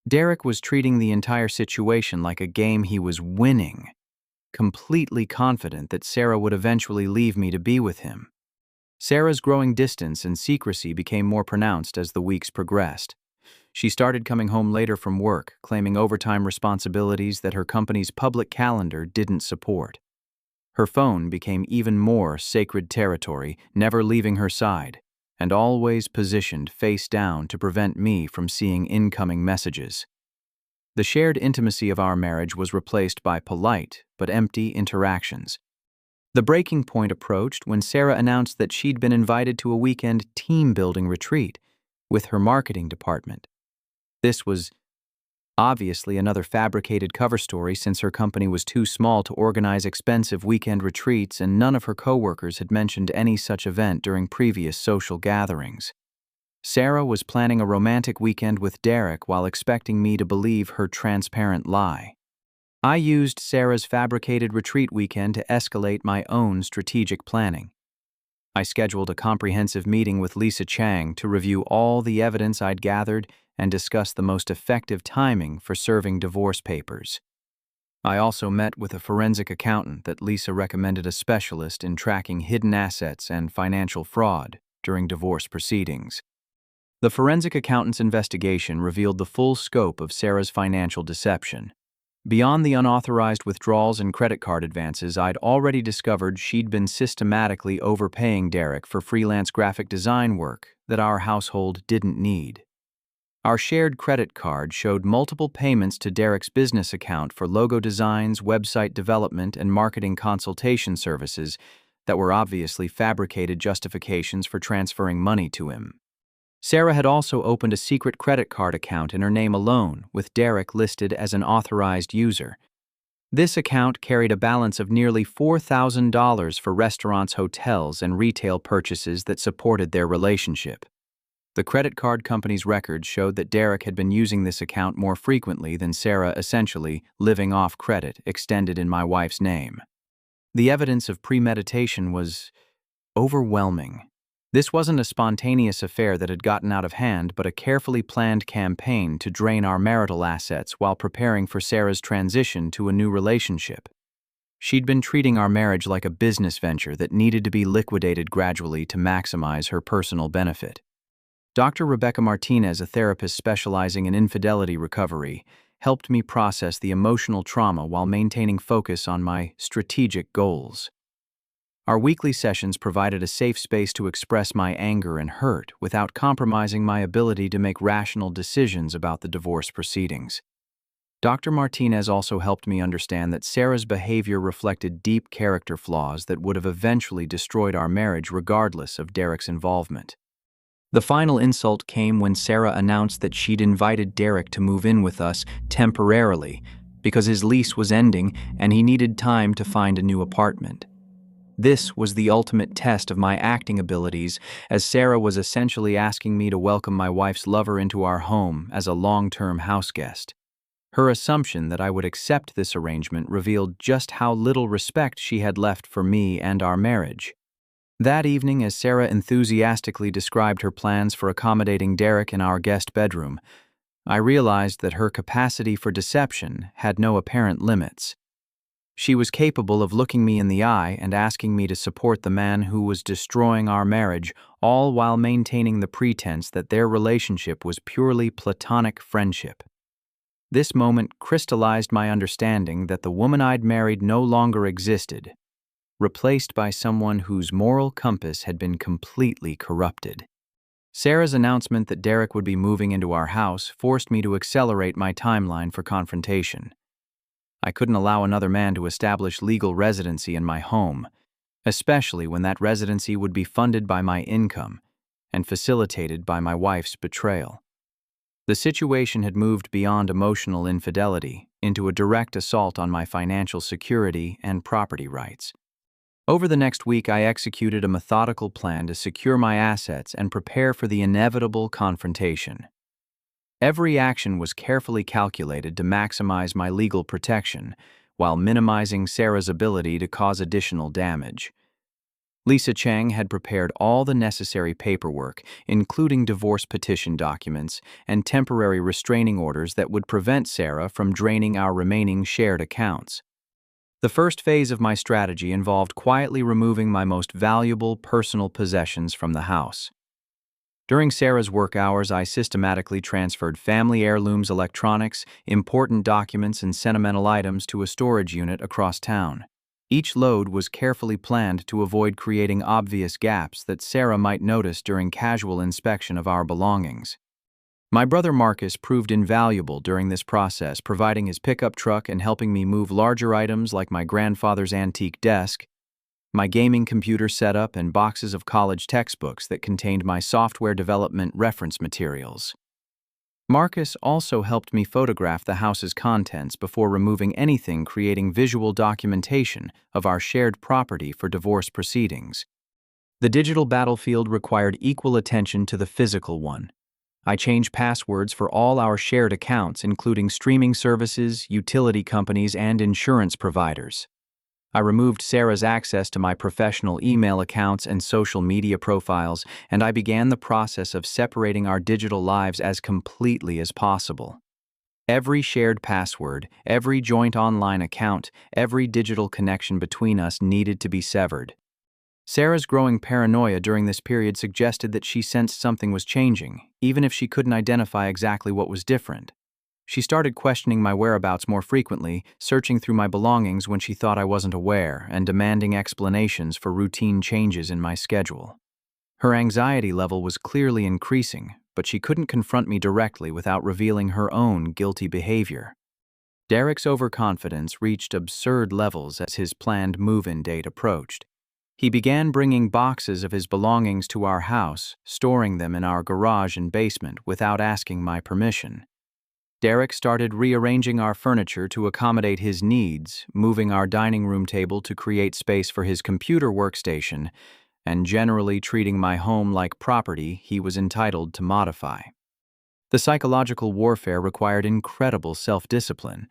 Derek was treating the entire situation like a game he was winning, completely confident that Sarah would eventually leave me to be with him. Sarah's growing distance and secrecy became more pronounced as the weeks progressed. She started coming home later from work, claiming overtime responsibilities that her company's public calendar didn't support. Her phone became even more sacred territory, never leaving her side, and always positioned face down to prevent me from seeing incoming messages. The shared intimacy of our marriage was replaced by polite but empty interactions. The breaking point approached when Sarah announced that she'd been invited to a weekend team-building retreat with her marketing department. This was obviously another fabricated cover story, since her company was too small to organize expensive weekend retreats, and none of her coworkers had mentioned any such event during previous social gatherings. Sarah was planning a romantic weekend with Derek while expecting me to believe her transparent lie. I used Sarah's fabricated retreat weekend to escalate my own strategic planning. I scheduled a comprehensive meeting with Lisa Chang to review all the evidence I'd gathered and discuss the most effective timing for serving divorce papers. I also met with a forensic accountant that Lisa recommended, a specialist in tracking hidden assets and financial fraud during divorce proceedings. The forensic accountant's investigation revealed the full scope of Sarah's financial deception. Beyond the unauthorized withdrawals and credit card advances, I'd already discovered she'd been systematically overpaying Derek for freelance graphic design work that our household didn't need. Our shared credit card showed multiple payments to Derek's business account for logo designs, website development, and marketing consultation services that were obviously fabricated justifications for transferring money to him. Sarah had also opened a secret credit card account in her name alone, with Derek listed as an authorized user. This account carried a balance of nearly $4,000 for restaurants, hotels, and retail purchases that supported their relationship. The credit card company's records showed that Derek had been using this account more frequently than Sarah, essentially living off credit extended in my wife's name. The evidence of premeditation was overwhelming. This wasn't a spontaneous affair that had gotten out of hand, but a carefully planned campaign to drain our marital assets while preparing for Sarah's transition to a new relationship. She'd been treating our marriage like a business venture that needed to be liquidated gradually to maximize her personal benefit. Dr. Rebecca Martinez, a therapist specializing in infidelity recovery, helped me process the emotional trauma while maintaining focus on my strategic goals. Our weekly sessions provided a safe space to express my anger and hurt without compromising my ability to make rational decisions about the divorce proceedings. Dr. Martinez also helped me understand that Sarah's behavior reflected deep character flaws that would have eventually destroyed our marriage regardless of Derek's involvement. The final insult came when Sarah announced that she'd invited Derek to move in with us temporarily because his lease was ending and he needed time to find a new apartment. This was the ultimate test of my acting abilities, as Sarah was essentially asking me to welcome my wife's lover into our home as a long-term house guest. Her assumption that I would accept this arrangement revealed just how little respect she had left for me and our marriage. That evening, as Sarah enthusiastically described her plans for accommodating Derek in our guest bedroom, I realized that her capacity for deception had no apparent limits. She was capable of looking me in the eye and asking me to support the man who was destroying our marriage, all while maintaining the pretense that their relationship was purely platonic friendship. This moment crystallized my understanding that the woman I'd married no longer existed, replaced by someone whose moral compass had been completely corrupted. Sarah's announcement that Derek would be moving into our house forced me to accelerate my timeline for confrontation. I couldn't allow another man to establish legal residency in my home, especially when that residency would be funded by my income and facilitated by my wife's betrayal. The situation had moved beyond emotional infidelity into a direct assault on my financial security and property rights. Over the next week, I executed a methodical plan to secure my assets and prepare for the inevitable confrontation. Every action was carefully calculated to maximize my legal protection while minimizing Sarah's ability to cause additional damage. Lisa Chang had prepared all the necessary paperwork, including divorce petition documents and temporary restraining orders that would prevent Sarah from draining our remaining shared accounts. The first phase of my strategy involved quietly removing my most valuable personal possessions from the house. During Sarah's work hours, I systematically transferred family heirlooms, electronics, important documents, and sentimental items to a storage unit across town. Each load was carefully planned to avoid creating obvious gaps that Sarah might notice during casual inspection of our belongings. My brother Marcus proved invaluable during this process, providing his pickup truck and helping me move larger items like my grandfather's antique desk, my gaming computer setup, and boxes of college textbooks that contained my software development reference materials. Marcus also helped me photograph the house's contents before removing anything creating visual documentation of our shared property for divorce proceedings. The digital battlefield required equal attention to the physical one. I changed passwords for all our shared accounts, including streaming services, utility companies, and insurance providers. I removed Sarah's access to my professional email accounts and social media profiles, and I began the process of separating our digital lives as completely as possible. Every shared password, every joint online account, every digital connection between us needed to be severed. Sarah's growing paranoia during this period suggested that she sensed something was changing, even if she couldn't identify exactly what was different. She started questioning my whereabouts more frequently, searching through my belongings when she thought I wasn't aware, and demanding explanations for routine changes in my schedule. Her anxiety level was clearly increasing, but she couldn't confront me directly without revealing her own guilty behavior. Derek's overconfidence reached absurd levels as his planned move-in date approached. He began bringing boxes of his belongings to our house, storing them in our garage and basement without asking my permission. Derek started rearranging our furniture to accommodate his needs, moving our dining room table to create space for his computer workstation, and generally treating my home like property he was entitled to modify. The psychological warfare required incredible self-discipline,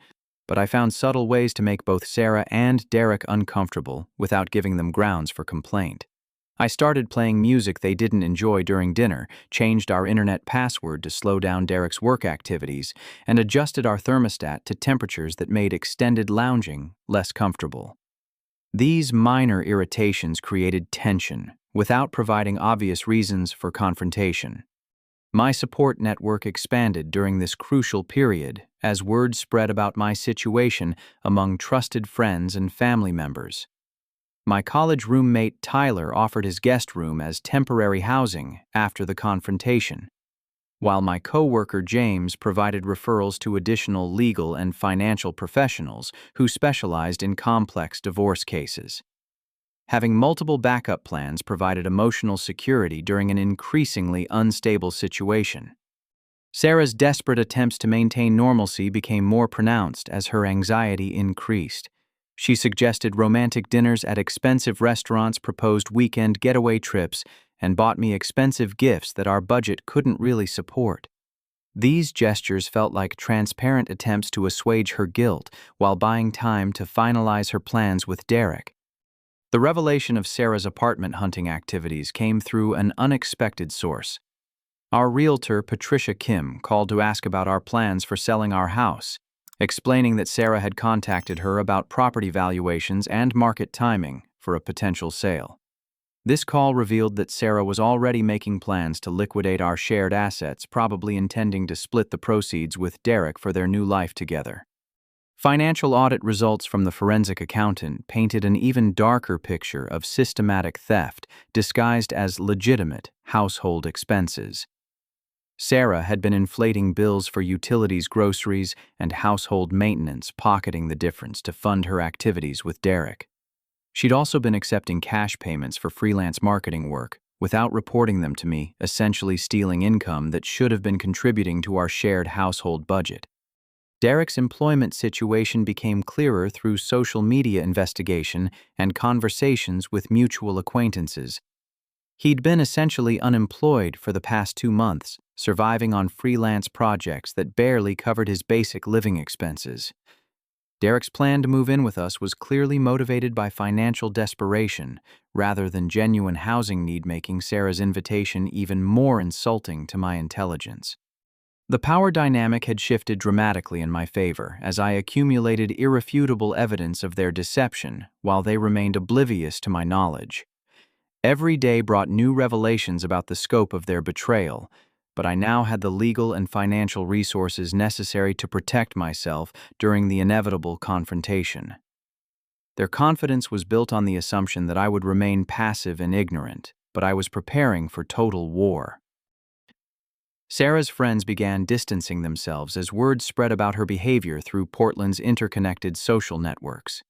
but I found subtle ways to make both Sarah and Derek uncomfortable without giving them grounds for complaint. I started playing music they didn't enjoy during dinner, changed our internet password to slow down Derek's work activities, and adjusted our thermostat to temperatures that made extended lounging less comfortable. These minor irritations created tension without providing obvious reasons for confrontation. My support network expanded during this crucial period as word spread about my situation among trusted friends and family members. My college roommate Tyler offered his guest room as temporary housing after the confrontation, while my coworker James provided referrals to additional legal and financial professionals who specialized in complex divorce cases. Having multiple backup plans provided emotional security during an increasingly unstable situation. Sarah's desperate attempts to maintain normalcy became more pronounced as her anxiety increased. She suggested romantic dinners at expensive restaurants, proposed weekend getaway trips, and bought me expensive gifts that our budget couldn't really support. These gestures felt like transparent attempts to assuage her guilt while buying time to finalize her plans with Derek. The revelation of Sarah's apartment hunting activities came through an unexpected source. Our realtor, Patricia Kim, called to ask about our plans for selling our house, explaining that Sarah had contacted her about property valuations and market timing for a potential sale. This call revealed that Sarah was already making plans to liquidate our shared assets, probably intending to split the proceeds with Derek for their new life together. Financial audit results from the forensic accountant painted an even darker picture of systematic theft disguised as legitimate household expenses. Sarah had been inflating bills for utilities, groceries, and household maintenance, pocketing the difference to fund her activities with Derek. She'd also been accepting cash payments for freelance marketing work, without reporting them to me, essentially stealing income that should have been contributing to our shared household budget. Derek's employment situation became clearer through social media investigation and conversations with mutual acquaintances. He'd been essentially unemployed for the past 2 months, surviving on freelance projects that barely covered his basic living expenses. Derek's plan to move in with us was clearly motivated by financial desperation rather than genuine housing need, making Sarah's invitation even more insulting to my intelligence. The power dynamic had shifted dramatically in my favor as I accumulated irrefutable evidence of their deception while they remained oblivious to my knowledge. Every day brought new revelations about the scope of their betrayal, but I now had the legal and financial resources necessary to protect myself during the inevitable confrontation. Their confidence was built on the assumption that I would remain passive and ignorant, but I was preparing for total war. Sarah's friends began distancing themselves as word spread about her behavior through Portland's interconnected social networks.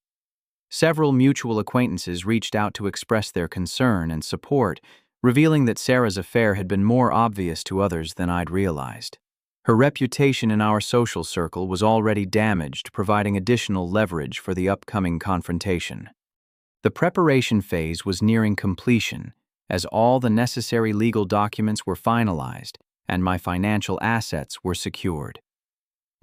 Several mutual acquaintances reached out to express their concern and support, revealing that Sarah's affair had been more obvious to others than I'd realized. Her reputation in our social circle was already damaged, providing additional leverage for the upcoming confrontation. The preparation phase was nearing completion, as all the necessary legal documents were finalized and my financial assets were secured.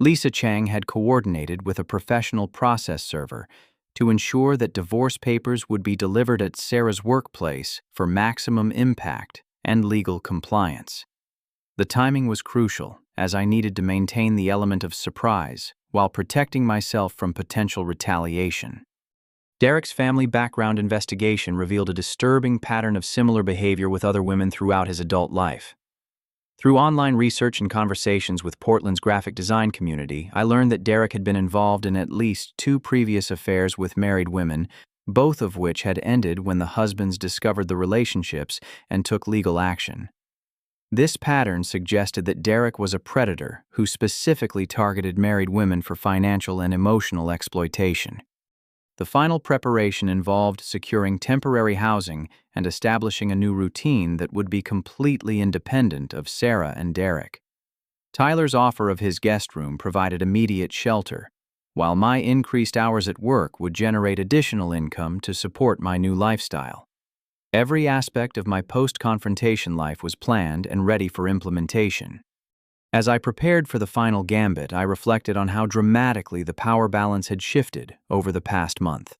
Lisa Chang had coordinated with a professional process server to ensure that divorce papers would be delivered at Sarah's workplace for maximum impact and legal compliance. The timing was crucial, as I needed to maintain the element of surprise while protecting myself from potential retaliation. Derek's family background investigation revealed a disturbing pattern of similar behavior with other women throughout his adult life. Through online research and conversations with Portland's graphic design community, I learned that Derek had been involved in at least 2 previous affairs with married women, both of which had ended when the husbands discovered the relationships and took legal action. This pattern suggested that Derek was a predator who specifically targeted married women for financial and emotional exploitation. The final preparation involved securing temporary housing and establishing a new routine that would be completely independent of Sarah and Derek. Tyler's offer of his guest room provided immediate shelter, while my increased hours at work would generate additional income to support my new lifestyle. Every aspect of my post-confrontation life was planned and ready for implementation. As I prepared for the final gambit, I reflected on how dramatically the power balance had shifted over the past month.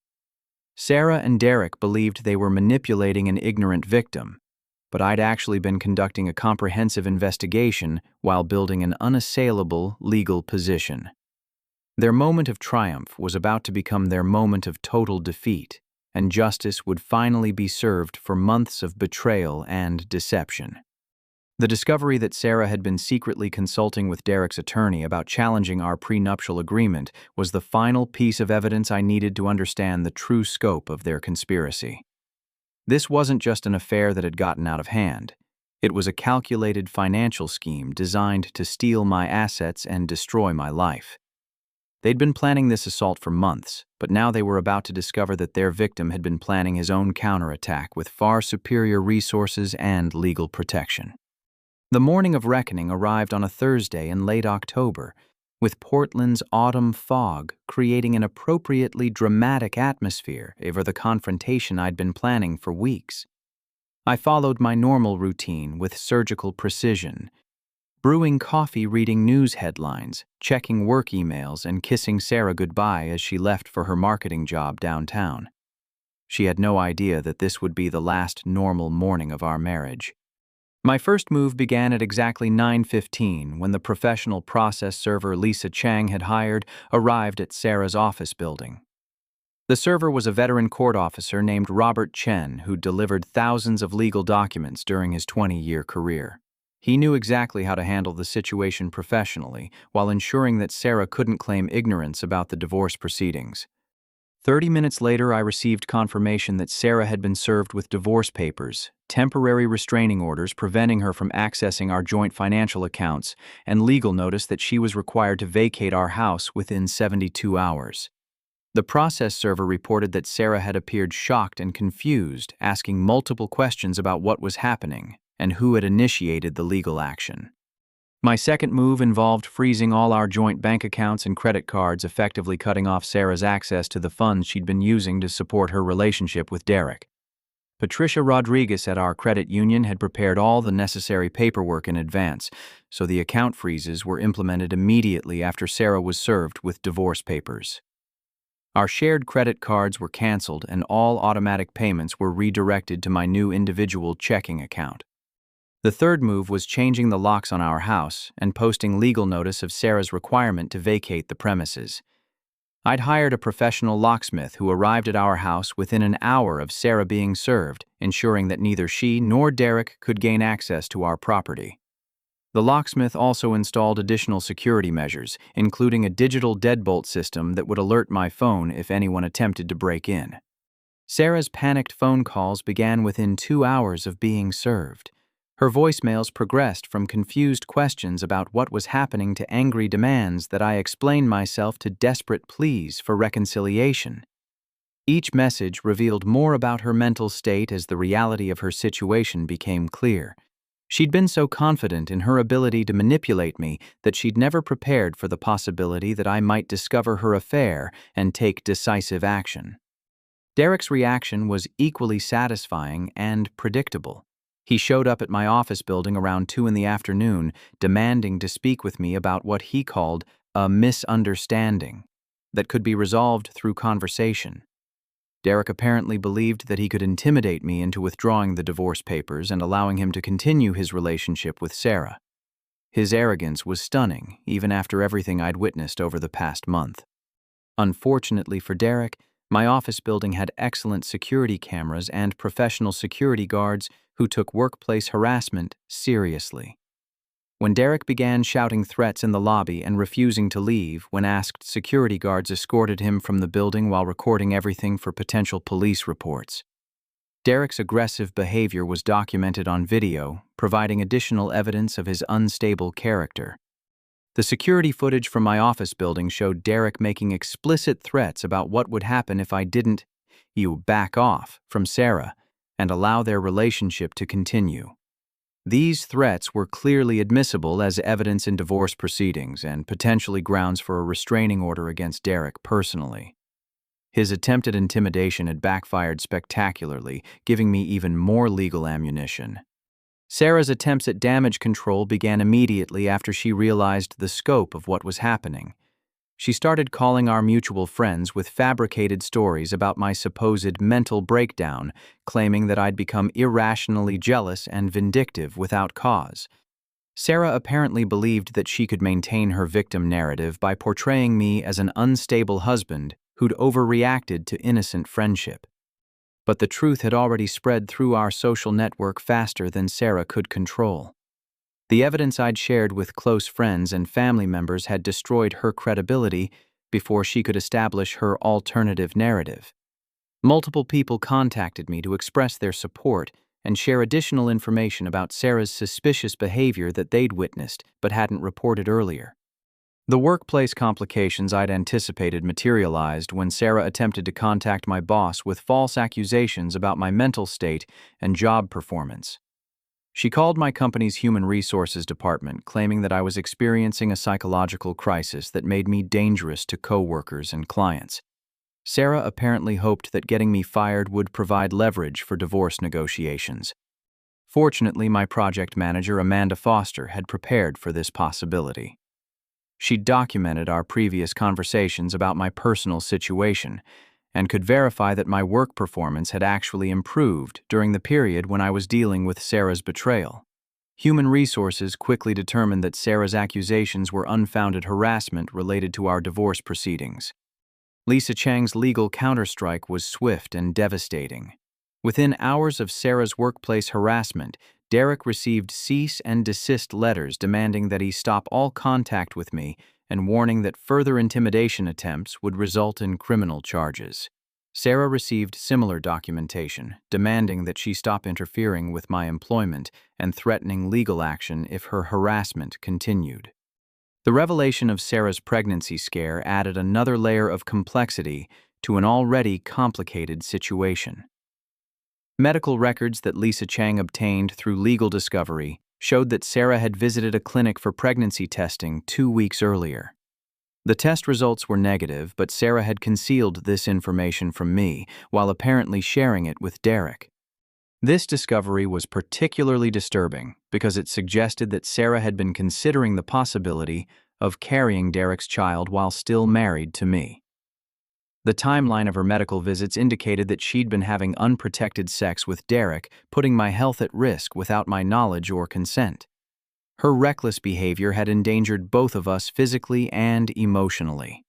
Sarah and Derek believed they were manipulating an ignorant victim, but I'd actually been conducting a comprehensive investigation while building an unassailable legal position. Their moment of triumph was about to become their moment of total defeat, and justice would finally be served for months of betrayal and deception. The discovery that Sarah had been secretly consulting with Derek's attorney about challenging our prenuptial agreement was the final piece of evidence I needed to understand the true scope of their conspiracy. This wasn't just an affair that had gotten out of hand. It was a calculated financial scheme designed to steal my assets and destroy my life. They'd been planning this assault for months, but now they were about to discover that their victim had been planning his own counterattack with far superior resources and legal protection. The morning of reckoning arrived on a Thursday in late October, with Portland's autumn fog creating an appropriately dramatic atmosphere over the confrontation I'd been planning for weeks. I followed my normal routine with surgical precision, brewing coffee, reading news headlines, checking work emails, and kissing Sarah goodbye as she left for her marketing job downtown. She had no idea that this would be the last normal morning of our marriage. My first move began at exactly 9:15 when the professional process server Lisa Chang had hired arrived at Sarah's office building. The server was a veteran court officer named Robert Chen who delivered thousands of legal documents during his 20-year career. He knew exactly how to handle the situation professionally while ensuring that Sarah couldn't claim ignorance about the divorce proceedings. 30 minutes later, I received confirmation that Sarah had been served with divorce papers, temporary restraining orders preventing her from accessing our joint financial accounts, and legal notice that she was required to vacate our house within 72 hours. The process server reported that Sarah had appeared shocked and confused, asking multiple questions about what was happening and who had initiated the legal action. My second move involved freezing all our joint bank accounts and credit cards, effectively cutting off Sarah's access to the funds she'd been using to support her relationship with Derek. Patricia Rodriguez at our credit union had prepared all the necessary paperwork in advance, so the account freezes were implemented immediately after Sarah was served with divorce papers. Our shared credit cards were canceled and all automatic payments were redirected to my new individual checking account. The third move was changing the locks on our house and posting legal notice of Sarah's requirement to vacate the premises. I'd hired a professional locksmith who arrived at our house within an hour of Sarah being served, ensuring that neither she nor Derek could gain access to our property. The locksmith also installed additional security measures, including a digital deadbolt system that would alert my phone if anyone attempted to break in. Sarah's panicked phone calls began within 2 hours of being served. Her voicemails progressed from confused questions about what was happening to angry demands that I explained myself to desperate pleas for reconciliation. Each message revealed more about her mental state as the reality of her situation became clear. She'd been so confident in her ability to manipulate me that she'd never prepared for the possibility that I might discover her affair and take decisive action. Derek's reaction was equally satisfying and predictable. He showed up at my office building around 2 in the afternoon, demanding to speak with me about what he called a misunderstanding that could be resolved through conversation. Derek apparently believed that he could intimidate me into withdrawing the divorce papers and allowing him to continue his relationship with Sarah. His arrogance was stunning, even after everything I'd witnessed over the past month. Unfortunately for Derek, my office building had excellent security cameras and professional security guards who took workplace harassment seriously. When Derek began shouting threats in the lobby and refusing to leave when asked, security guards escorted him from the building while recording everything for potential police reports. Derek's aggressive behavior was documented on video, providing additional evidence of his unstable character. The security footage from my office building showed Derek making explicit threats about what would happen if I didn't, back off from Sarah and allow their relationship to continue. These threats were clearly admissible as evidence in divorce proceedings and potentially grounds for a restraining order against Derek personally. His attempted intimidation had backfired spectacularly, giving me even more legal ammunition. Sarah's attempts at damage control began immediately after she realized the scope of what was happening. She started calling our mutual friends with fabricated stories about my supposed mental breakdown, claiming that I'd become irrationally jealous and vindictive without cause. Sarah apparently believed that she could maintain her victim narrative by portraying me as an unstable husband who'd overreacted to innocent friendship. But the truth had already spread through our social network faster than Sarah could control. The evidence I'd shared with close friends and family members had destroyed her credibility before she could establish her alternative narrative. Multiple people contacted me to express their support and share additional information about Sarah's suspicious behavior that they'd witnessed but hadn't reported earlier. The workplace complications I'd anticipated materialized when Sarah attempted to contact my boss with false accusations about my mental state and job performance. She called my company's human resources department, claiming that I was experiencing a psychological crisis that made me dangerous to coworkers and clients. Sarah apparently hoped that getting me fired would provide leverage for divorce negotiations. Fortunately, my project manager, Amanda Foster, had prepared for this possibility. She documented our previous conversations about my personal situation and could verify that my work performance had actually improved during the period when I was dealing with Sarah's betrayal. Human Resources quickly determined that Sarah's accusations were unfounded harassment related to our divorce proceedings. Lisa Chang's legal counterstrike was swift and devastating. Within hours of Sarah's workplace harassment, Derek received cease and desist letters demanding that he stop all contact with me and warning that further intimidation attempts would result in criminal charges. Sarah received similar documentation, demanding that she stop interfering with my employment and threatening legal action if her harassment continued. The revelation of Sarah's pregnancy scare added another layer of complexity to an already complicated situation. Medical records that Lisa Chang obtained through legal discovery showed that Sarah had visited a clinic for pregnancy testing 2 weeks earlier. The test results were negative, but Sarah had concealed this information from me while apparently sharing it with Derek. This discovery was particularly disturbing because it suggested that Sarah had been considering the possibility of carrying Derek's child while still married to me. The timeline of her medical visits indicated that she'd been having unprotected sex with Derek, putting my health at risk without my knowledge or consent. Her reckless behavior had endangered both of us physically and emotionally.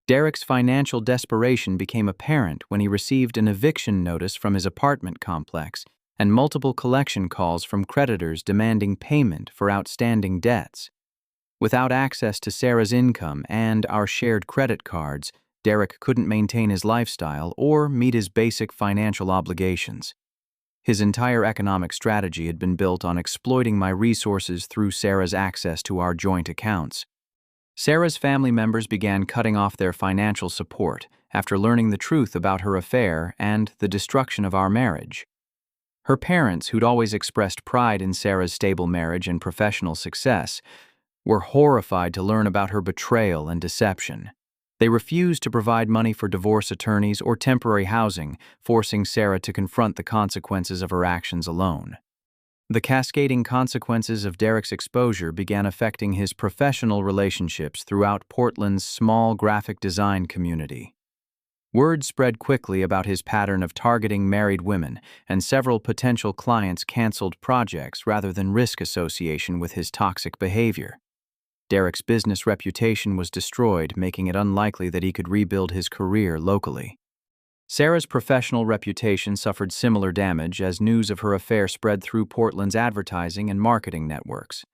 Derek's financial desperation became apparent when he received an eviction notice from his apartment complex and multiple collection calls from creditors demanding payment for outstanding debts. Without access to Sarah's income and our shared credit cards, Derek couldn't maintain his lifestyle or meet his basic financial obligations. His entire economic strategy had been built on exploiting my resources through Sarah's access to our joint accounts. Sarah's family members began cutting off their financial support after learning the truth about her affair and the destruction of our marriage. Her parents, who'd always expressed pride in Sarah's stable marriage and professional success, were horrified to learn about her betrayal and deception. They refused to provide money for divorce attorneys or temporary housing, forcing Sarah to confront the consequences of her actions alone. The cascading consequences of Derek's exposure began affecting his professional relationships throughout Portland's small graphic design community. Word spread quickly about his pattern of targeting married women, and several potential clients canceled projects rather than risk association with his toxic behavior. Derek's business reputation was destroyed, making it unlikely that he could rebuild his career locally. Sarah's professional reputation suffered similar damage as news of her affair spread through Portland's advertising and marketing networks.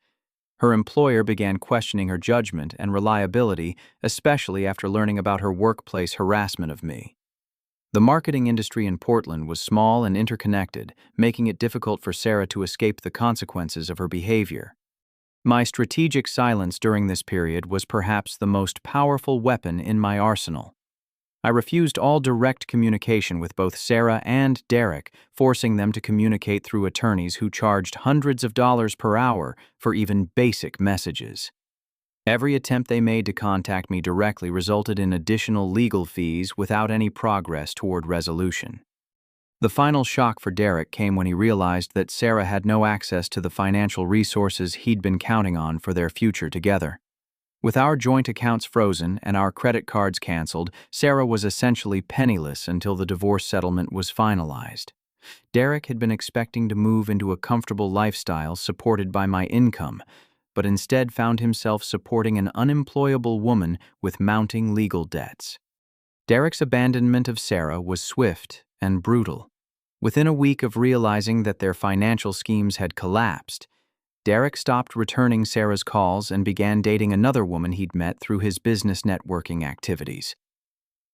Her employer began questioning her judgment and reliability, especially after learning about her workplace harassment of me. The marketing industry in Portland was small and interconnected, making it difficult for Sarah to escape the consequences of her behavior. My strategic silence during this period was perhaps the most powerful weapon in my arsenal. I refused all direct communication with both Sarah and Derek, forcing them to communicate through attorneys who charged hundreds of dollars per hour for even basic messages. Every attempt they made to contact me directly resulted in additional legal fees without any progress toward resolution. The final shock for Derek came when he realized that Sarah had no access to the financial resources he'd been counting on for their future together. With our joint accounts frozen and our credit cards canceled, Sarah was essentially penniless until the divorce settlement was finalized. Derek had been expecting to move into a comfortable lifestyle supported by my income, but instead found himself supporting an unemployable woman with mounting legal debts. Derek's abandonment of Sarah was swift and brutal. Within a week of realizing that their financial schemes had collapsed, Derek stopped returning Sarah's calls and began dating another woman he'd met through his business networking activities.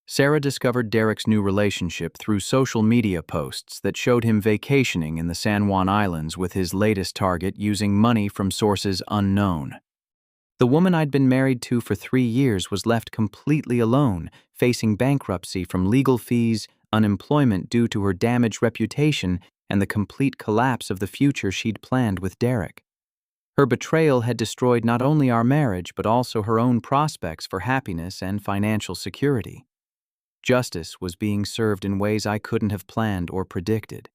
Sarah discovered Derek's new relationship through social media posts that showed him vacationing in the San Juan Islands with his latest target using money from sources unknown. The woman I'd been married to for 3 years was left completely alone, facing bankruptcy from legal fees, unemployment due to her damaged reputation, and the complete collapse of the future she'd planned with Derek. Her betrayal had destroyed not only our marriage but also her own prospects for happiness and financial security. Justice was being served in ways I couldn't have planned or predicted.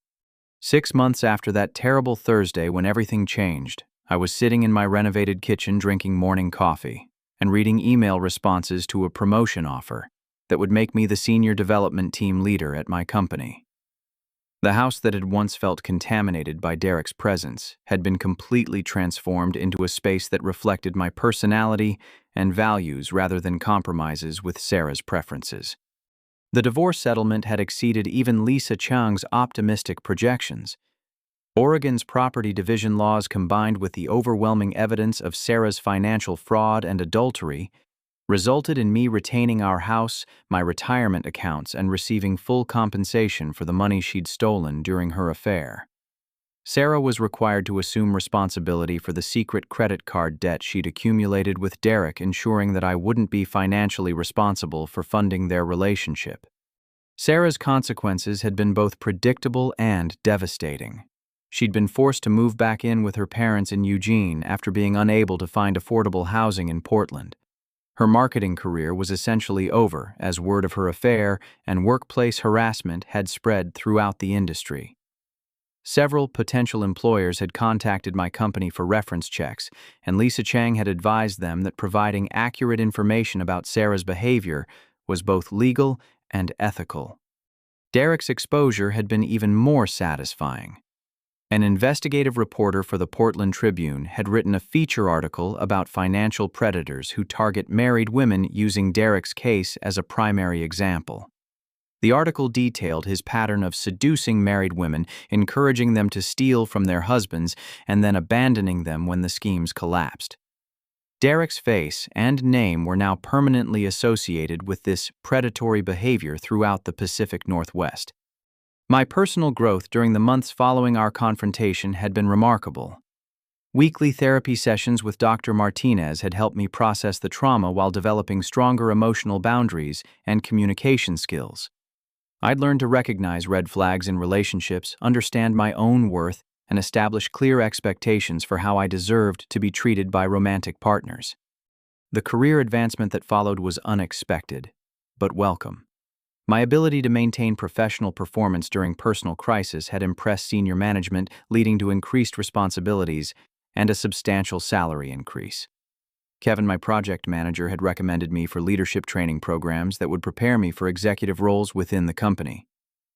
6 months after that terrible Thursday when everything changed, I was sitting in my renovated kitchen drinking morning coffee and reading email responses to a promotion offer that would make me the senior development team leader at my company. The house that had once felt contaminated by Derek's presence had been completely transformed into a space that reflected my personality and values rather than compromises with Sarah's preferences. The divorce settlement had exceeded even Lisa Chang's optimistic projections. Oregon's property division laws, combined with the overwhelming evidence of Sarah's financial fraud and adultery, resulted in me retaining our house, my retirement accounts, and receiving full compensation for the money she'd stolen during her affair. Sarah was required to assume responsibility for the secret credit card debt she'd accumulated with Derek, ensuring that I wouldn't be financially responsible for funding their relationship. Sarah's consequences had been both predictable and devastating. She'd been forced to move back in with her parents in Eugene after being unable to find affordable housing in Portland. Her marketing career was essentially over as word of her affair and workplace harassment had spread throughout the industry. Several potential employers had contacted my company for reference checks, and Lisa Chang had advised them that providing accurate information about Sarah's behavior was both legal and ethical. Derek's exposure had been even more satisfying. An investigative reporter for the Portland Tribune had written a feature article about financial predators who target married women, using Derek's case as a primary example. The article detailed his pattern of seducing married women, encouraging them to steal from their husbands, and then abandoning them when the schemes collapsed. Derek's face and name were now permanently associated with this predatory behavior throughout the Pacific Northwest. My personal growth during the months following our confrontation had been remarkable. Weekly therapy sessions with Dr. Martinez had helped me process the trauma while developing stronger emotional boundaries and communication skills. I'd learned to recognize red flags in relationships, understand my own worth, and establish clear expectations for how I deserved to be treated by romantic partners. The career advancement that followed was unexpected, but welcome. My ability to maintain professional performance during personal crisis had impressed senior management, leading to increased responsibilities and a substantial salary increase. Kevin, my project manager, had recommended me for leadership training programs that would prepare me for executive roles within the company.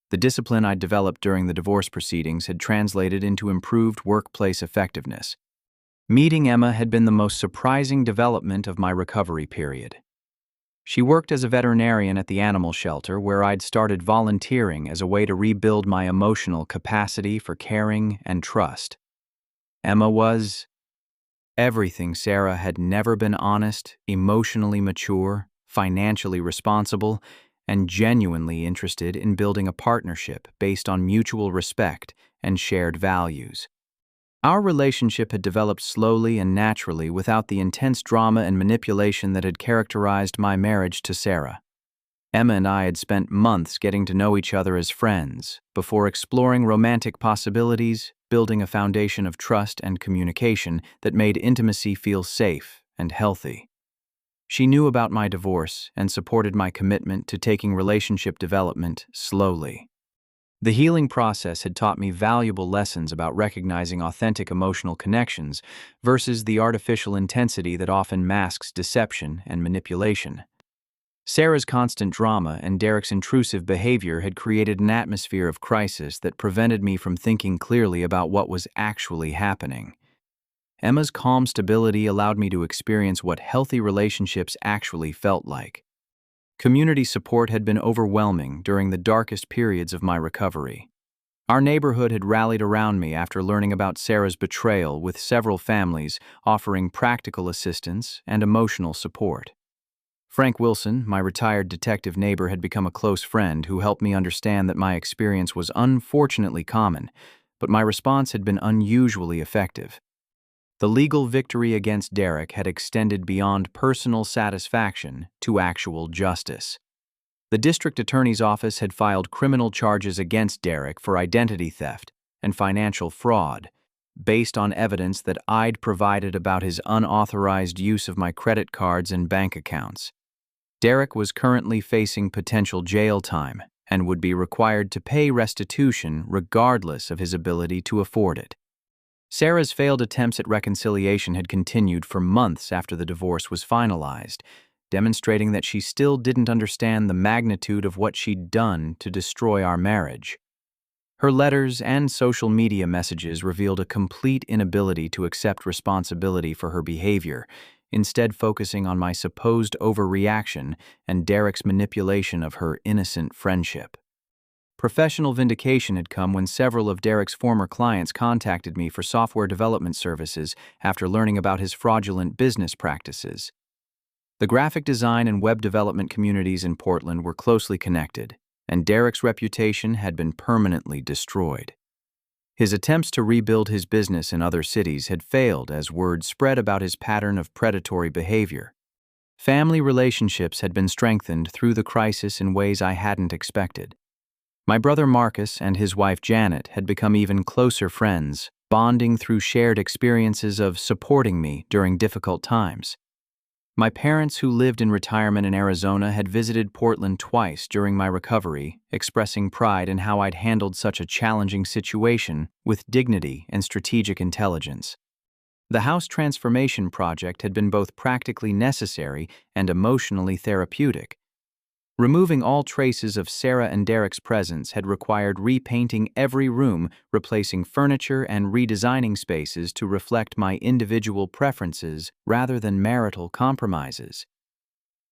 The discipline I'd developed during the divorce proceedings had translated into improved workplace effectiveness. Meeting Emma had been the most surprising development of my recovery period. She worked as a veterinarian at the animal shelter, where I'd started volunteering as a way to rebuild my emotional capacity for caring and trust. Emma was everything Sarah had never been: honest, emotionally mature, financially responsible, and genuinely interested in building a partnership based on mutual respect and shared values. Our relationship had developed slowly and naturally without the intense drama and manipulation that had characterized my marriage to Sarah. Emma and I had spent months getting to know each other as friends before exploring romantic possibilities, building a foundation of trust and communication that made intimacy feel safe and healthy. She knew about my divorce and supported my commitment to taking relationship development slowly. The healing process had taught me valuable lessons about recognizing authentic emotional connections versus the artificial intensity that often masks deception and manipulation. Sarah's constant drama and Derek's intrusive behavior had created an atmosphere of crisis that prevented me from thinking clearly about what was actually happening. Emma's calm stability allowed me to experience what healthy relationships actually felt like. Community support had been overwhelming during the darkest periods of my recovery. Our neighborhood had rallied around me after learning about Sarah's betrayal, with several families offering practical assistance and emotional support. Frank Wilson, my retired detective neighbor, had become a close friend who helped me understand that my experience was unfortunately common, but my response had been unusually effective. The legal victory against Derek had extended beyond personal satisfaction to actual justice. The district attorney's office had filed criminal charges against Derek for identity theft and financial fraud, based on evidence that I'd provided about his unauthorized use of my credit cards and bank accounts. Derek was currently facing potential jail time and would be required to pay restitution regardless of his ability to afford it. Sarah's failed attempts at reconciliation had continued for months after the divorce was finalized, demonstrating that she still didn't understand the magnitude of what she'd done to destroy our marriage. Her letters and social media messages revealed a complete inability to accept responsibility for her behavior, instead focusing on my supposed overreaction and Derek's manipulation of her innocent friendship. Professional vindication had come when several of Derek's former clients contacted me for software development services after learning about his fraudulent business practices. The graphic design and web development communities in Portland were closely connected, and Derek's reputation had been permanently destroyed. His attempts to rebuild his business in other cities had failed as word spread about his pattern of predatory behavior. Family relationships had been strengthened through the crisis in ways I hadn't expected. My brother Marcus and his wife Janet had become even closer friends, bonding through shared experiences of supporting me during difficult times. My parents, who lived in retirement in Arizona, had visited Portland twice during my recovery, expressing pride in how I'd handled such a challenging situation with dignity and strategic intelligence. The house transformation project had been both practically necessary and emotionally therapeutic. Removing all traces of Sarah and Derek's presence had required repainting every room, replacing furniture and redesigning spaces to reflect my individual preferences rather than marital compromises.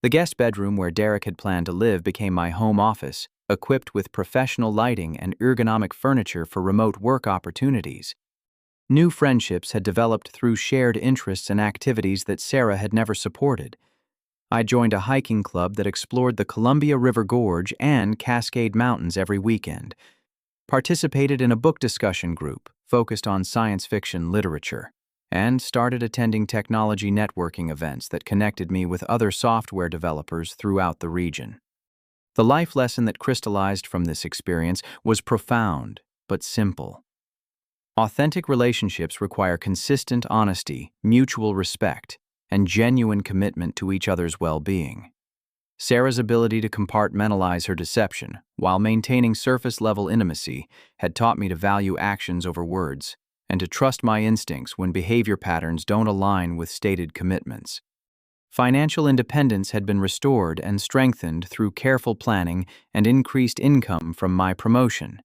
The guest bedroom where Derek had planned to live became my home office, equipped with professional lighting and ergonomic furniture for remote work opportunities. New friendships had developed through shared interests and activities that Sarah had never supported. I joined a hiking club that explored the Columbia River Gorge and Cascade Mountains every weekend, participated in a book discussion group focused on science fiction literature, and started attending technology networking events that connected me with other software developers throughout the region. The life lesson that crystallized from this experience was profound but simple. Authentic relationships require consistent honesty, mutual respect, and genuine commitment to each other's well-being. Sarah's ability to compartmentalize her deception while maintaining surface-level intimacy had taught me to value actions over words and to trust my instincts when behavior patterns don't align with stated commitments. Financial independence had been restored and strengthened through careful planning and increased income from my promotion.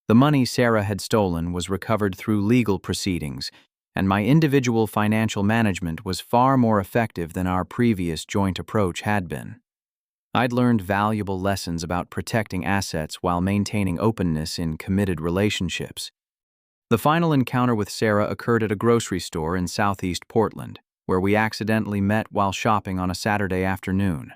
The money Sarah had stolen was recovered through legal proceedings, and my individual financial management was far more effective than our previous joint approach had been. I'd learned valuable lessons about protecting assets while maintaining openness in committed relationships. The final encounter with Sarah occurred at a grocery store in southeast Portland, where we accidentally met while shopping on a Saturday afternoon.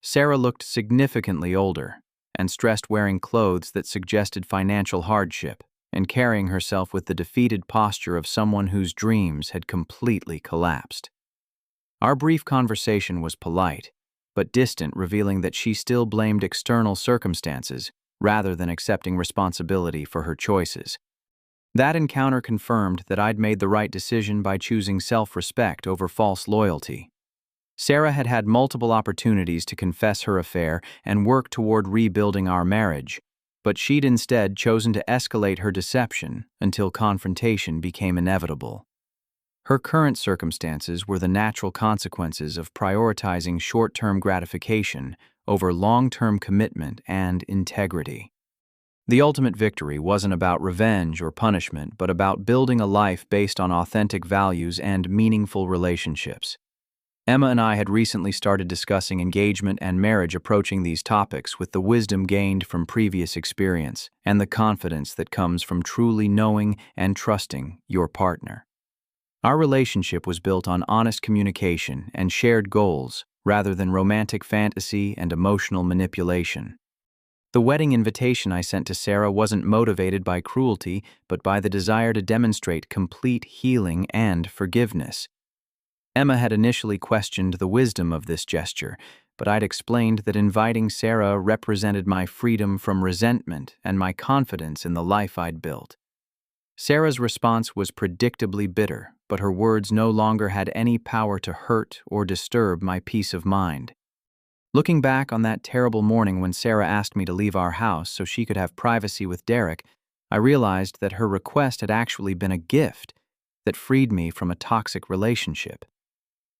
Sarah looked significantly older and stressed wearing clothes that suggested financial hardship and carrying herself with the defeated posture of someone whose dreams had completely collapsed. Our brief conversation was polite, but distant, revealing that she still blamed external circumstances rather than accepting responsibility for her choices. That encounter confirmed that I'd made the right decision by choosing self-respect over false loyalty. Sarah had had multiple opportunities to confess her affair and work toward rebuilding our marriage, but she'd instead chosen to escalate her deception until confrontation became inevitable. Her current circumstances were the natural consequences of prioritizing short-term gratification over long-term commitment and integrity. The ultimate victory wasn't about revenge or punishment, but about building a life based on authentic values and meaningful relationships. Emma and I had recently started discussing engagement and marriage, approaching these topics with the wisdom gained from previous experience and the confidence that comes from truly knowing and trusting your partner. Our relationship was built on honest communication and shared goals rather than romantic fantasy and emotional manipulation. The wedding invitation I sent to Sarah wasn't motivated by cruelty, but by the desire to demonstrate complete healing and forgiveness. Emma had initially questioned the wisdom of this gesture, but I'd explained that inviting Sarah represented my freedom from resentment and my confidence in the life I'd built. Sarah's response was predictably bitter, but her words no longer had any power to hurt or disturb my peace of mind. Looking back on that terrible morning when Sarah asked me to leave our house so she could have privacy with Derek, I realized that her request had actually been a gift that freed me from a toxic relationship.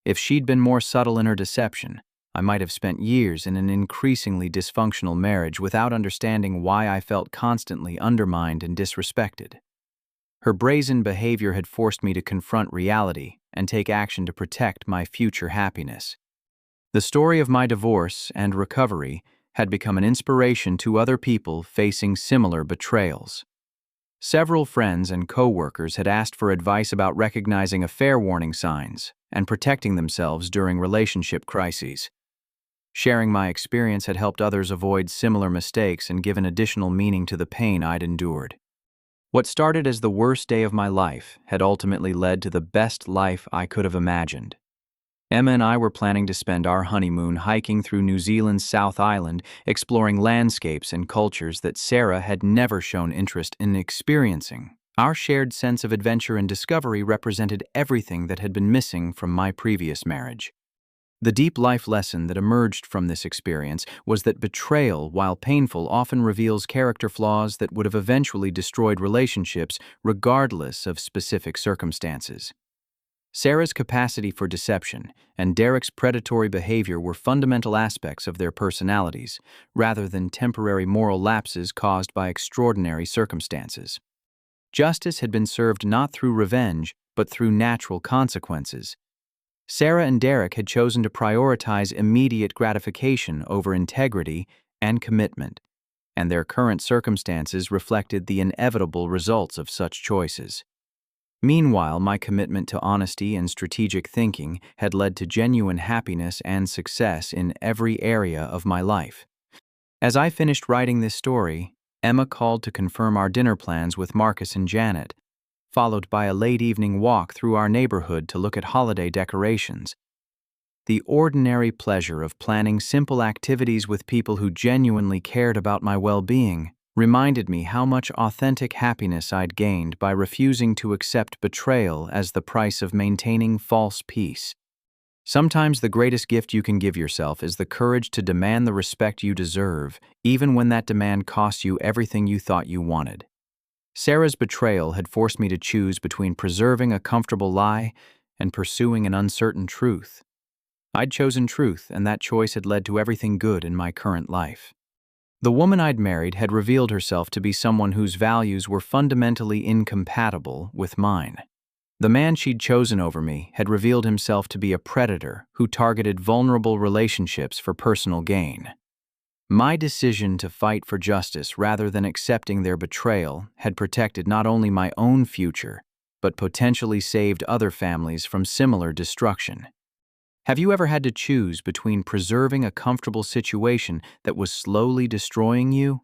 If she'd been more subtle in her deception, I might have spent years in an increasingly dysfunctional marriage without understanding why I felt constantly undermined and disrespected. Her brazen behavior had forced me to confront reality and take action to protect my future happiness. The story of my divorce and recovery had become an inspiration to other people facing similar betrayals. Several friends and co-workers had asked for advice about recognizing affair warning signs and protecting themselves during relationship crises. Sharing my experience had helped others avoid similar mistakes and given additional meaning to the pain I'd endured. What started as the worst day of my life had ultimately led to the best life I could have imagined. Emma and I were planning to spend our honeymoon hiking through New Zealand's South Island, exploring landscapes and cultures that Sarah had never shown interest in experiencing. Our shared sense of adventure and discovery represented everything that had been missing from my previous marriage. The deep life lesson that emerged from this experience was that betrayal, while painful, often reveals character flaws that would have eventually destroyed relationships regardless of specific circumstances. Sarah's capacity for deception and Derek's predatory behavior were fundamental aspects of their personalities, rather than temporary moral lapses caused by extraordinary circumstances. Justice had been served not through revenge, but through natural consequences. Sarah and Derek had chosen to prioritize immediate gratification over integrity and commitment, and their current circumstances reflected the inevitable results of such choices. Meanwhile, my commitment to honesty and strategic thinking had led to genuine happiness and success in every area of my life. As I finished writing this story, Emma called to confirm our dinner plans with Marcus and Janet, followed by a late evening walk through our neighborhood to look at holiday decorations. The ordinary pleasure of planning simple activities with people who genuinely cared about my well-being reminded me how much authentic happiness I'd gained by refusing to accept betrayal as the price of maintaining false peace. Sometimes the greatest gift you can give yourself is the courage to demand the respect you deserve, even when that demand costs you everything you thought you wanted. Sarah's betrayal had forced me to choose between preserving a comfortable lie and pursuing an uncertain truth. I'd chosen truth, and that choice had led to everything good in my current life. The woman I'd married had revealed herself to be someone whose values were fundamentally incompatible with mine. The man she'd chosen over me had revealed himself to be a predator who targeted vulnerable relationships for personal gain. My decision to fight for justice rather than accepting their betrayal had protected not only my own future, but potentially saved other families from similar destruction. Have you ever had to choose between preserving a comfortable situation that was slowly destroying you,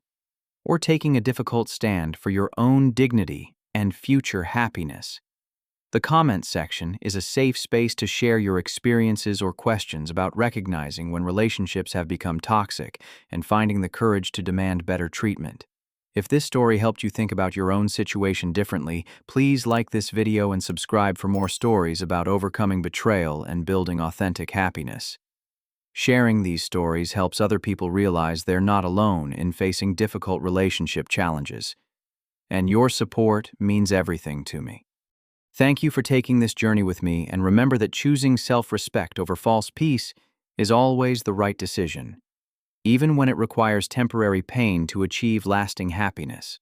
or taking a difficult stand for your own dignity and future happiness? The comments section is a safe space to share your experiences or questions about recognizing when relationships have become toxic and finding the courage to demand better treatment. If this story helped you think about your own situation differently, please like this video and subscribe for more stories about overcoming betrayal and building authentic happiness. Sharing these stories helps other people realize they're not alone in facing difficult relationship challenges. And your support means everything to me. Thank you for taking this journey with me, and remember that choosing self-respect over false peace is always the right decision, even when it requires temporary pain to achieve lasting happiness.